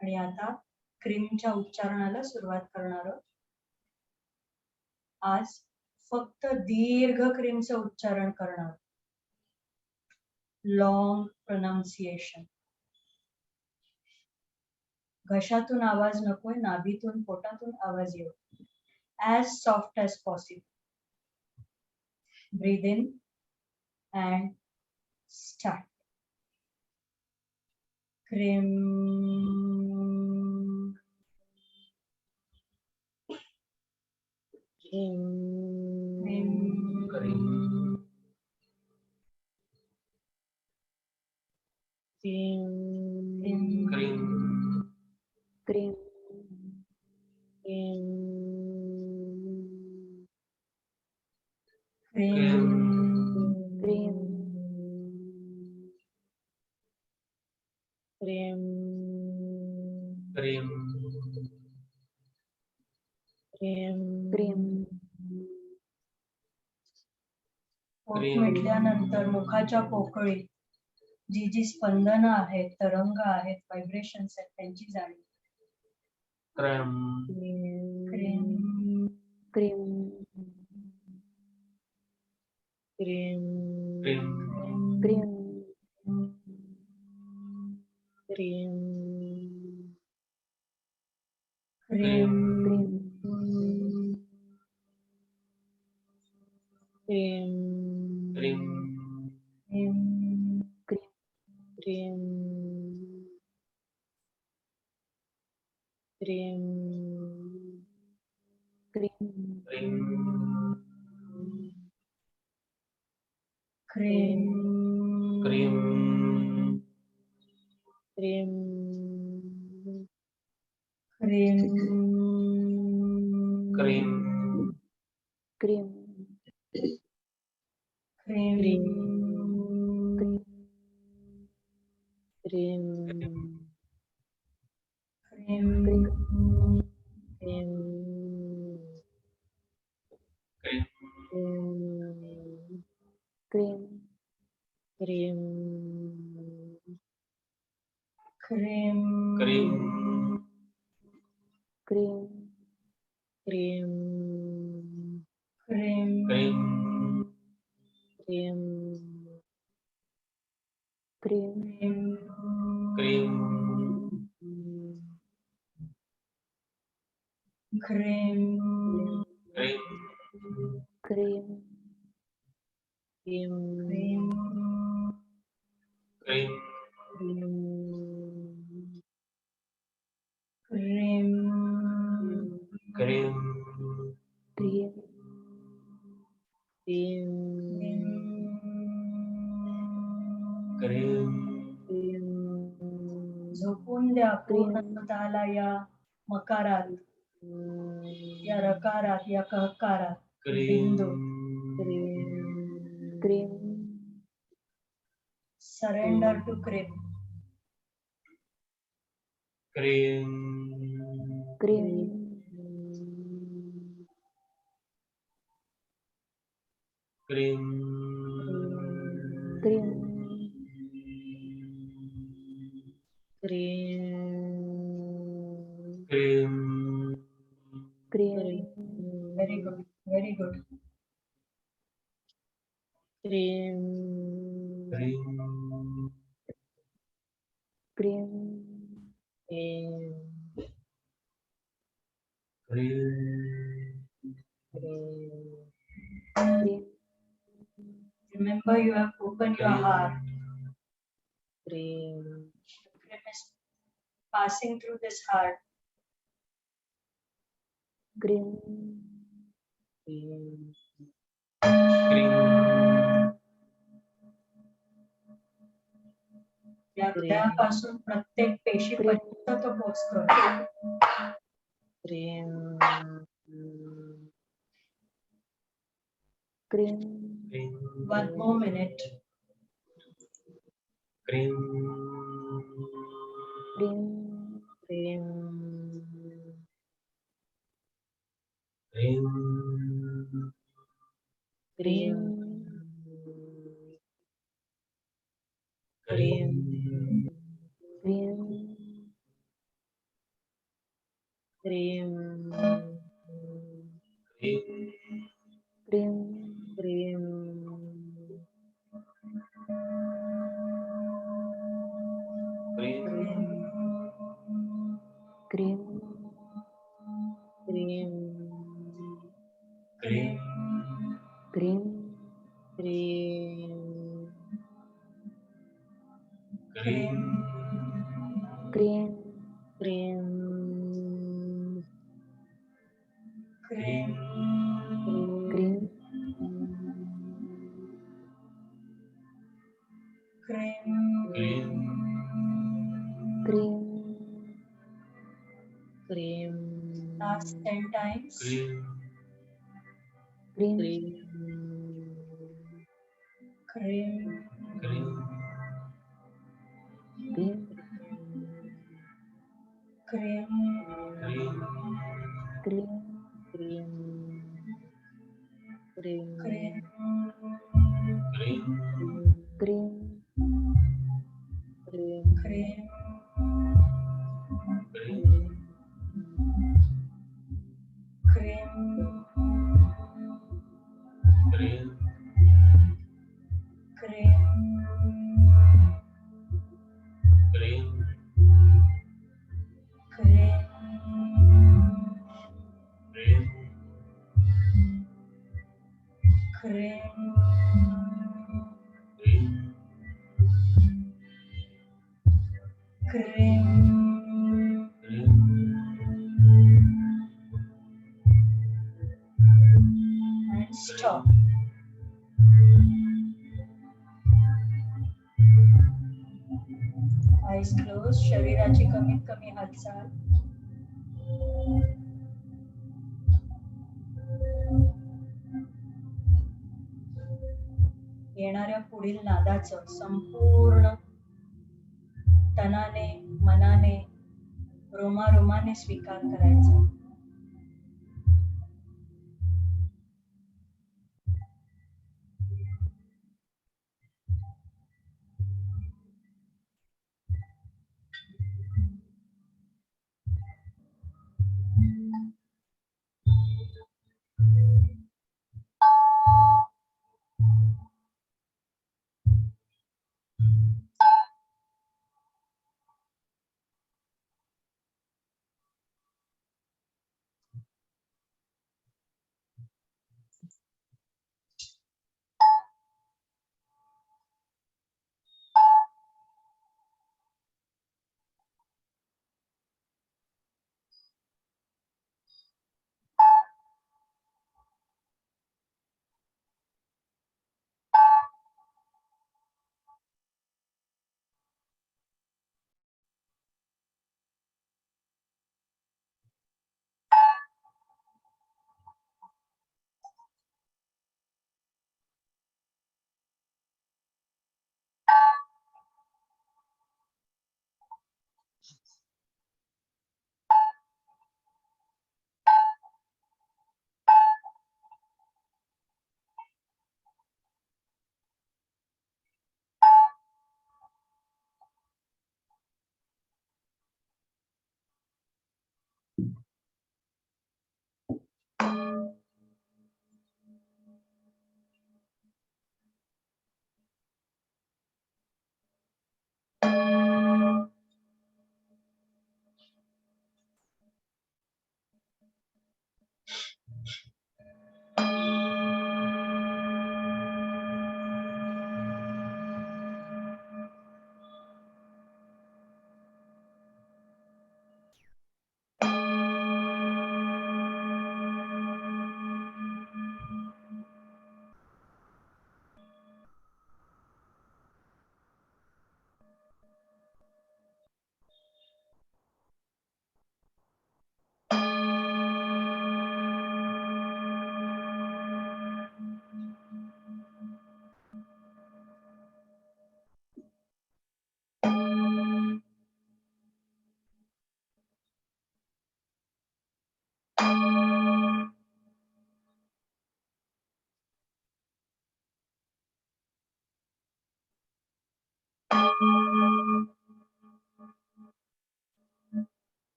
आणि आता क्रीमच्या उच्चारणाला सुरुवात करणार आहोत. आज फक्त दीर्घ क्रीमचं उच्चारण करणार. Long pronunciation. घशातून आवाज नकोय, नाभीतून पोटातून आवाज येऊ. as soft as possible. Breathe in and start. Cream. पोट मिटल्यानंतर मुखाच्या पोकळीत जी जी स्पंदनं आहेत, तरंग आहेत, व्हायब्रेशन्स आहेत, त्यांची जाणीव. झोपून द्या पूर्णतःला या मकारात, या रकारात, या कहकारात. बिंदू. Surrender to Krim. Cream cream cream cream cream cream Very good. Very good. Cream cream cream Remember, you have opened your heart. Cream Krim is passing through this heart. Cream या हृदयापासून प्रत्येक पेशीपर्यंत तो पोहोचतो. Cream 1 more minute. Cream cream cream cream cream cream cream cream cream cream cream Krim. Cream Krim. Cream cream Krim. Cream Krim. Cream cream Last 10 times. Cream Krim. Cream Krim. Cream Krim. Cream Krim. Cream Krim. Krim. And stop. Eyes closed. शरीराची कमीत कमी हालचाल. येणाऱ्या पुढील नादाचं संपूर्ण तनाने, मनाने, रोमारोमाने स्वीकार करायचा.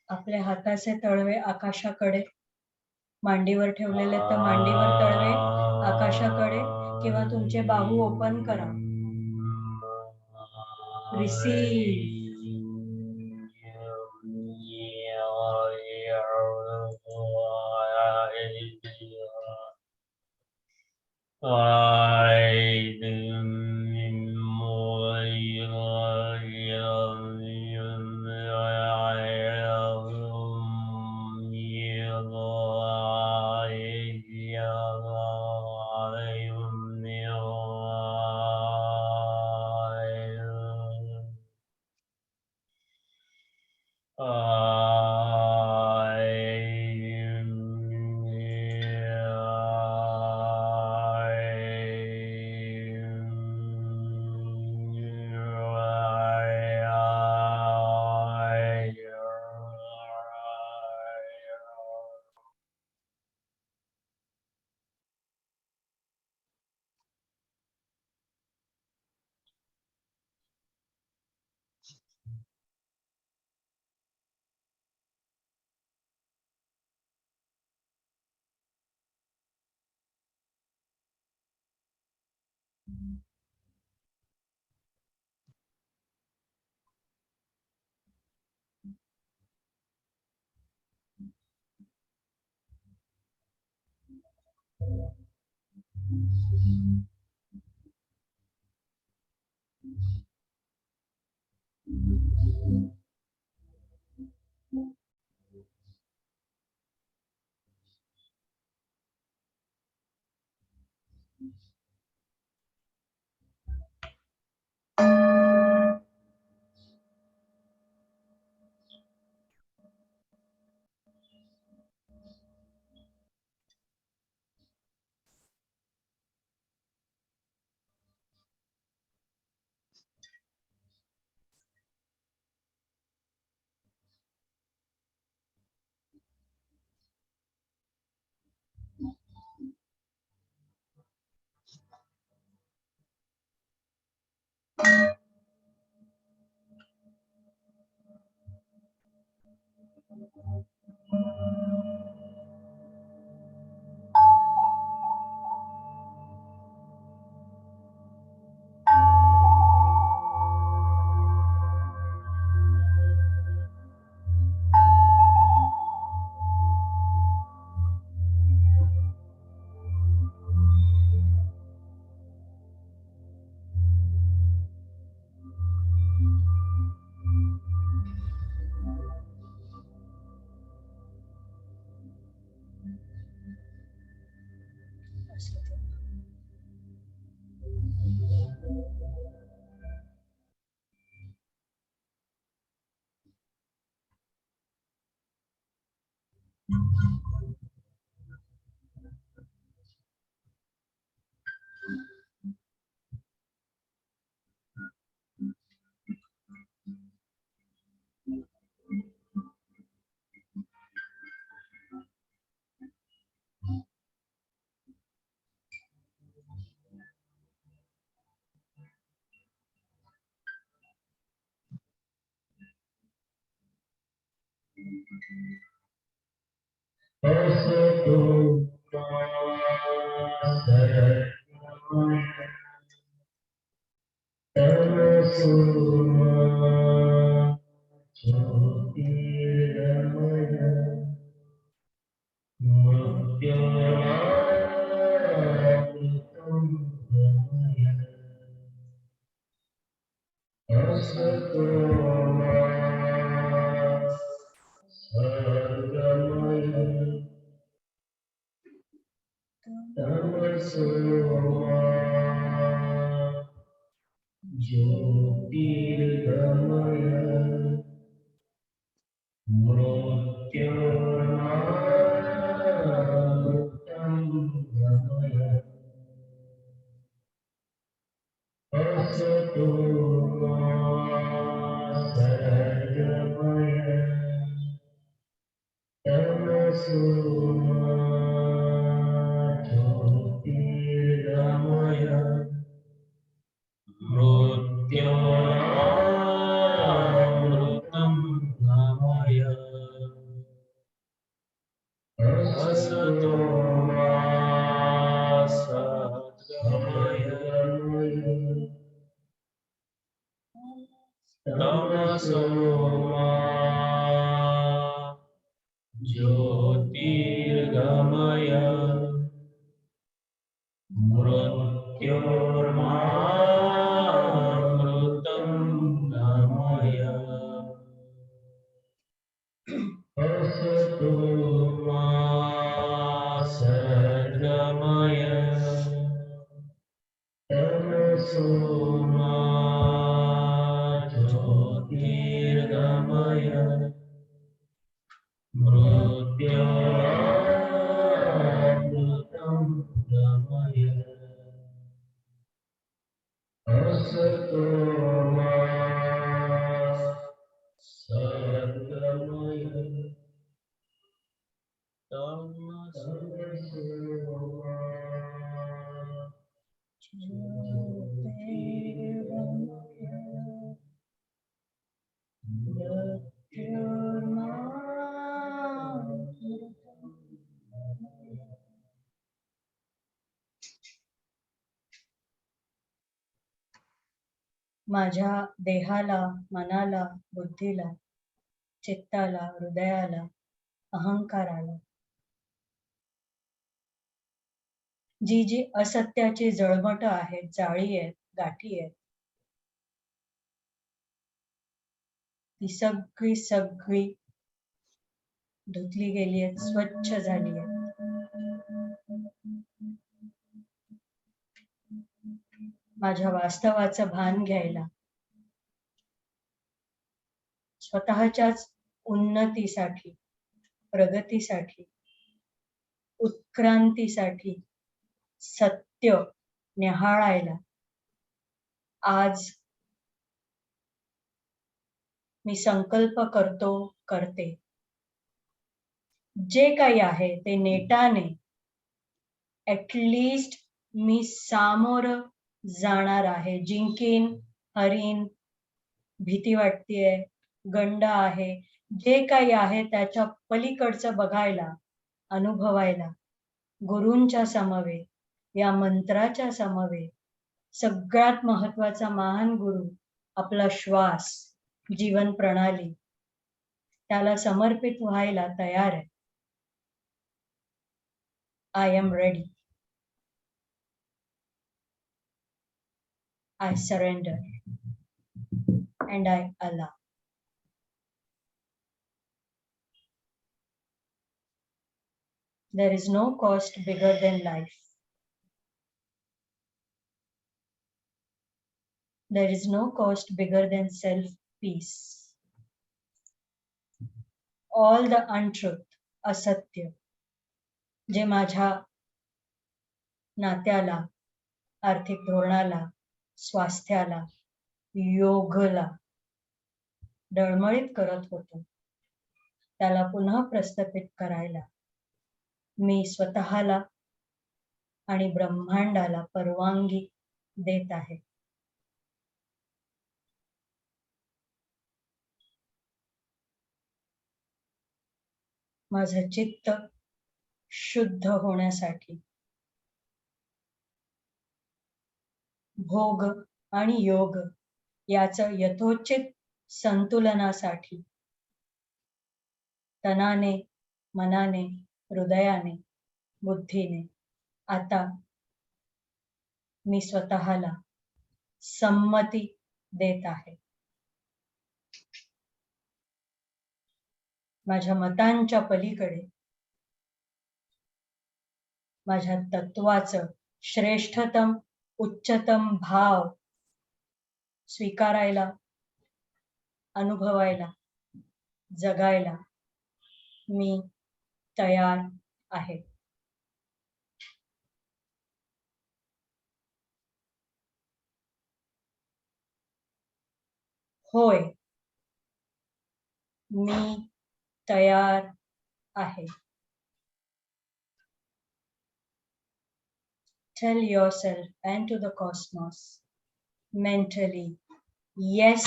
आपले हाताचे तळवे आकाशाकडे, मांडीवर ठेवलेले तर मांडीवर तळवे आकाशाकडे, किंवा तुमचे बाहू ओपन करा. रिसीव. असतो मा सद्गमय तमसो मा ज्योतिर्गमय मृत्योर्मामृतं गमय असतो मा सद्गमय तमसो मा ज्योतिर्गमय मृत्योर्मामृतं गमय असतो मा सद्गमय तमसो मा माझ्या देहाला, मनाला, बुद्धीला, चित्ताला, हृदयाला, अहंकाराला जी जी असत्याची जळमट आहेत, जाळी आहेत, गाठी आहेत, ती सगळी सगळी धुतली गेली आहेत, स्वच्छ झाली आहेत. माझ्या वास्तवाचं भान घ्यायला, स्वतःच्याच उन्नतीसाठी, प्रगतीसाठी, उत्क्रांतीसाठी सत्य न्याहाळायला आज मी संकल्प करते जे काही आहे ते नेटाने ऍटलिस्ट मी सामोरं जाणार आहे. जिंकीन, हरीन, भीती वाटतेय, गंड आहे, जे काही आहे त्याच्या पलीकडचं बघायला, अनुभवायला गुरूंच्या समवेत, या मंत्राच्या समवेत सगळ्यात महत्वाचा महान गुरु आपला श्वास, जीवन प्रणाली, त्याला समर्पित व्हायला तयार आहे. I am ready. I surrender and I allow. There is no cost bigger than life. There is no cost bigger than self-peace. All the untruth, असत्य, जे माझ्या नात्याला, आर्थिक धोरणाला, स्वास्थ्याला, योगला डळमळीत करत होतो, त्याला पुन्हा प्रस्थापित करायला मी स्वतःला आणि ब्रह्मांडाला परवानगी देत आहे. माझं चित्त शुद्ध होण्यासाठी, भोग आणि योग याचं यथोचित संतुलनासाठी तनाने, मनाने, हृदयाने, बुद्धीने आता मी स्वतःला संमती देत आहे. माझ्या मतांच्या पलीकडे माझ्या तत्वाचं श्रेष्ठतम, उच्चतम भाव स्वीकारायला, अनुभवायला, जगायला मी तयार आहे. होय, मी तयार आहे. Tell yourself and to the cosmos mentally, yes,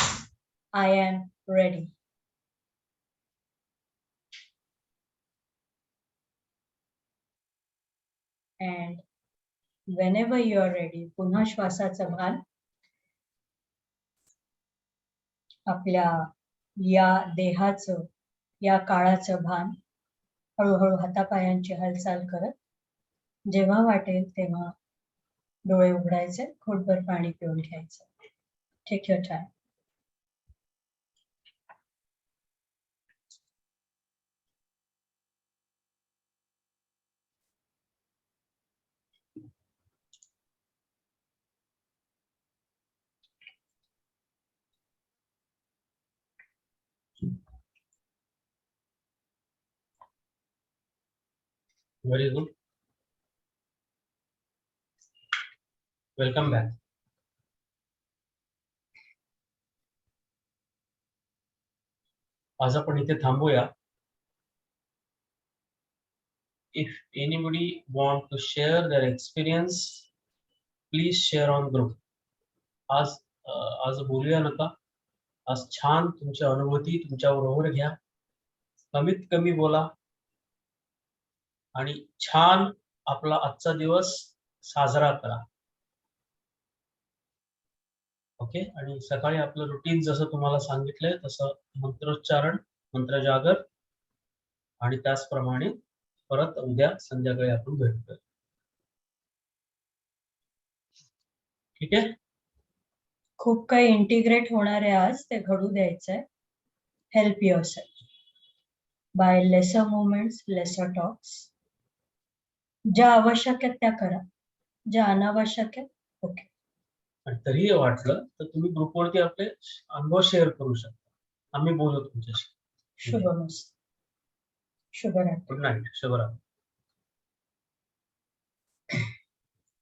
I am ready. And whenever you are ready, पुन्हा श्वासाचं भान आपल्या या देहाचं, या काळाचं भान हळूहळू हातापायांची हालचाल करत जेव्हा वाटेल तेव्हा डोळे उघडायचे, घोटभर पाणी पिऊन घ्यायचं. Take your time. Very good. Welcome back. आज आपण इथे थांबूया. If anybody want to share their experience, please share on group. आज बोलूया नका. आज छान तुमची अनुभूती तुमच्या बरोबर घ्या. कमीत कमी बोला आणि छान आपला आजचा दिवस साजरा करा. ओके. आणि सकाळी आपलं रुटीन जसं तुम्हाला सांगितलंय तसं मंत्रोच्चारण, मंत्रजागर आणि त्याचप्रमाणे परत उद्या संध्याकाळी आपण भेटतोय. ठीक आहे. खूप काही इंटिग्रेट होणार आहे आज, ते घडू द्यायचंय. Help yourself by lesser movements, lesser talks. ज्या आवश्यक आहेत त्या करा, ज्या अनावश्यक आहेत ओके. आणि तरीही वाटलं तर तुम्ही ग्रुपवरती आपले अनुभव शेअर करू शकता. आम्ही बोलू तुमच्याशी. शुभमस्त. शुभरात्री. Good night. शुभरात्री.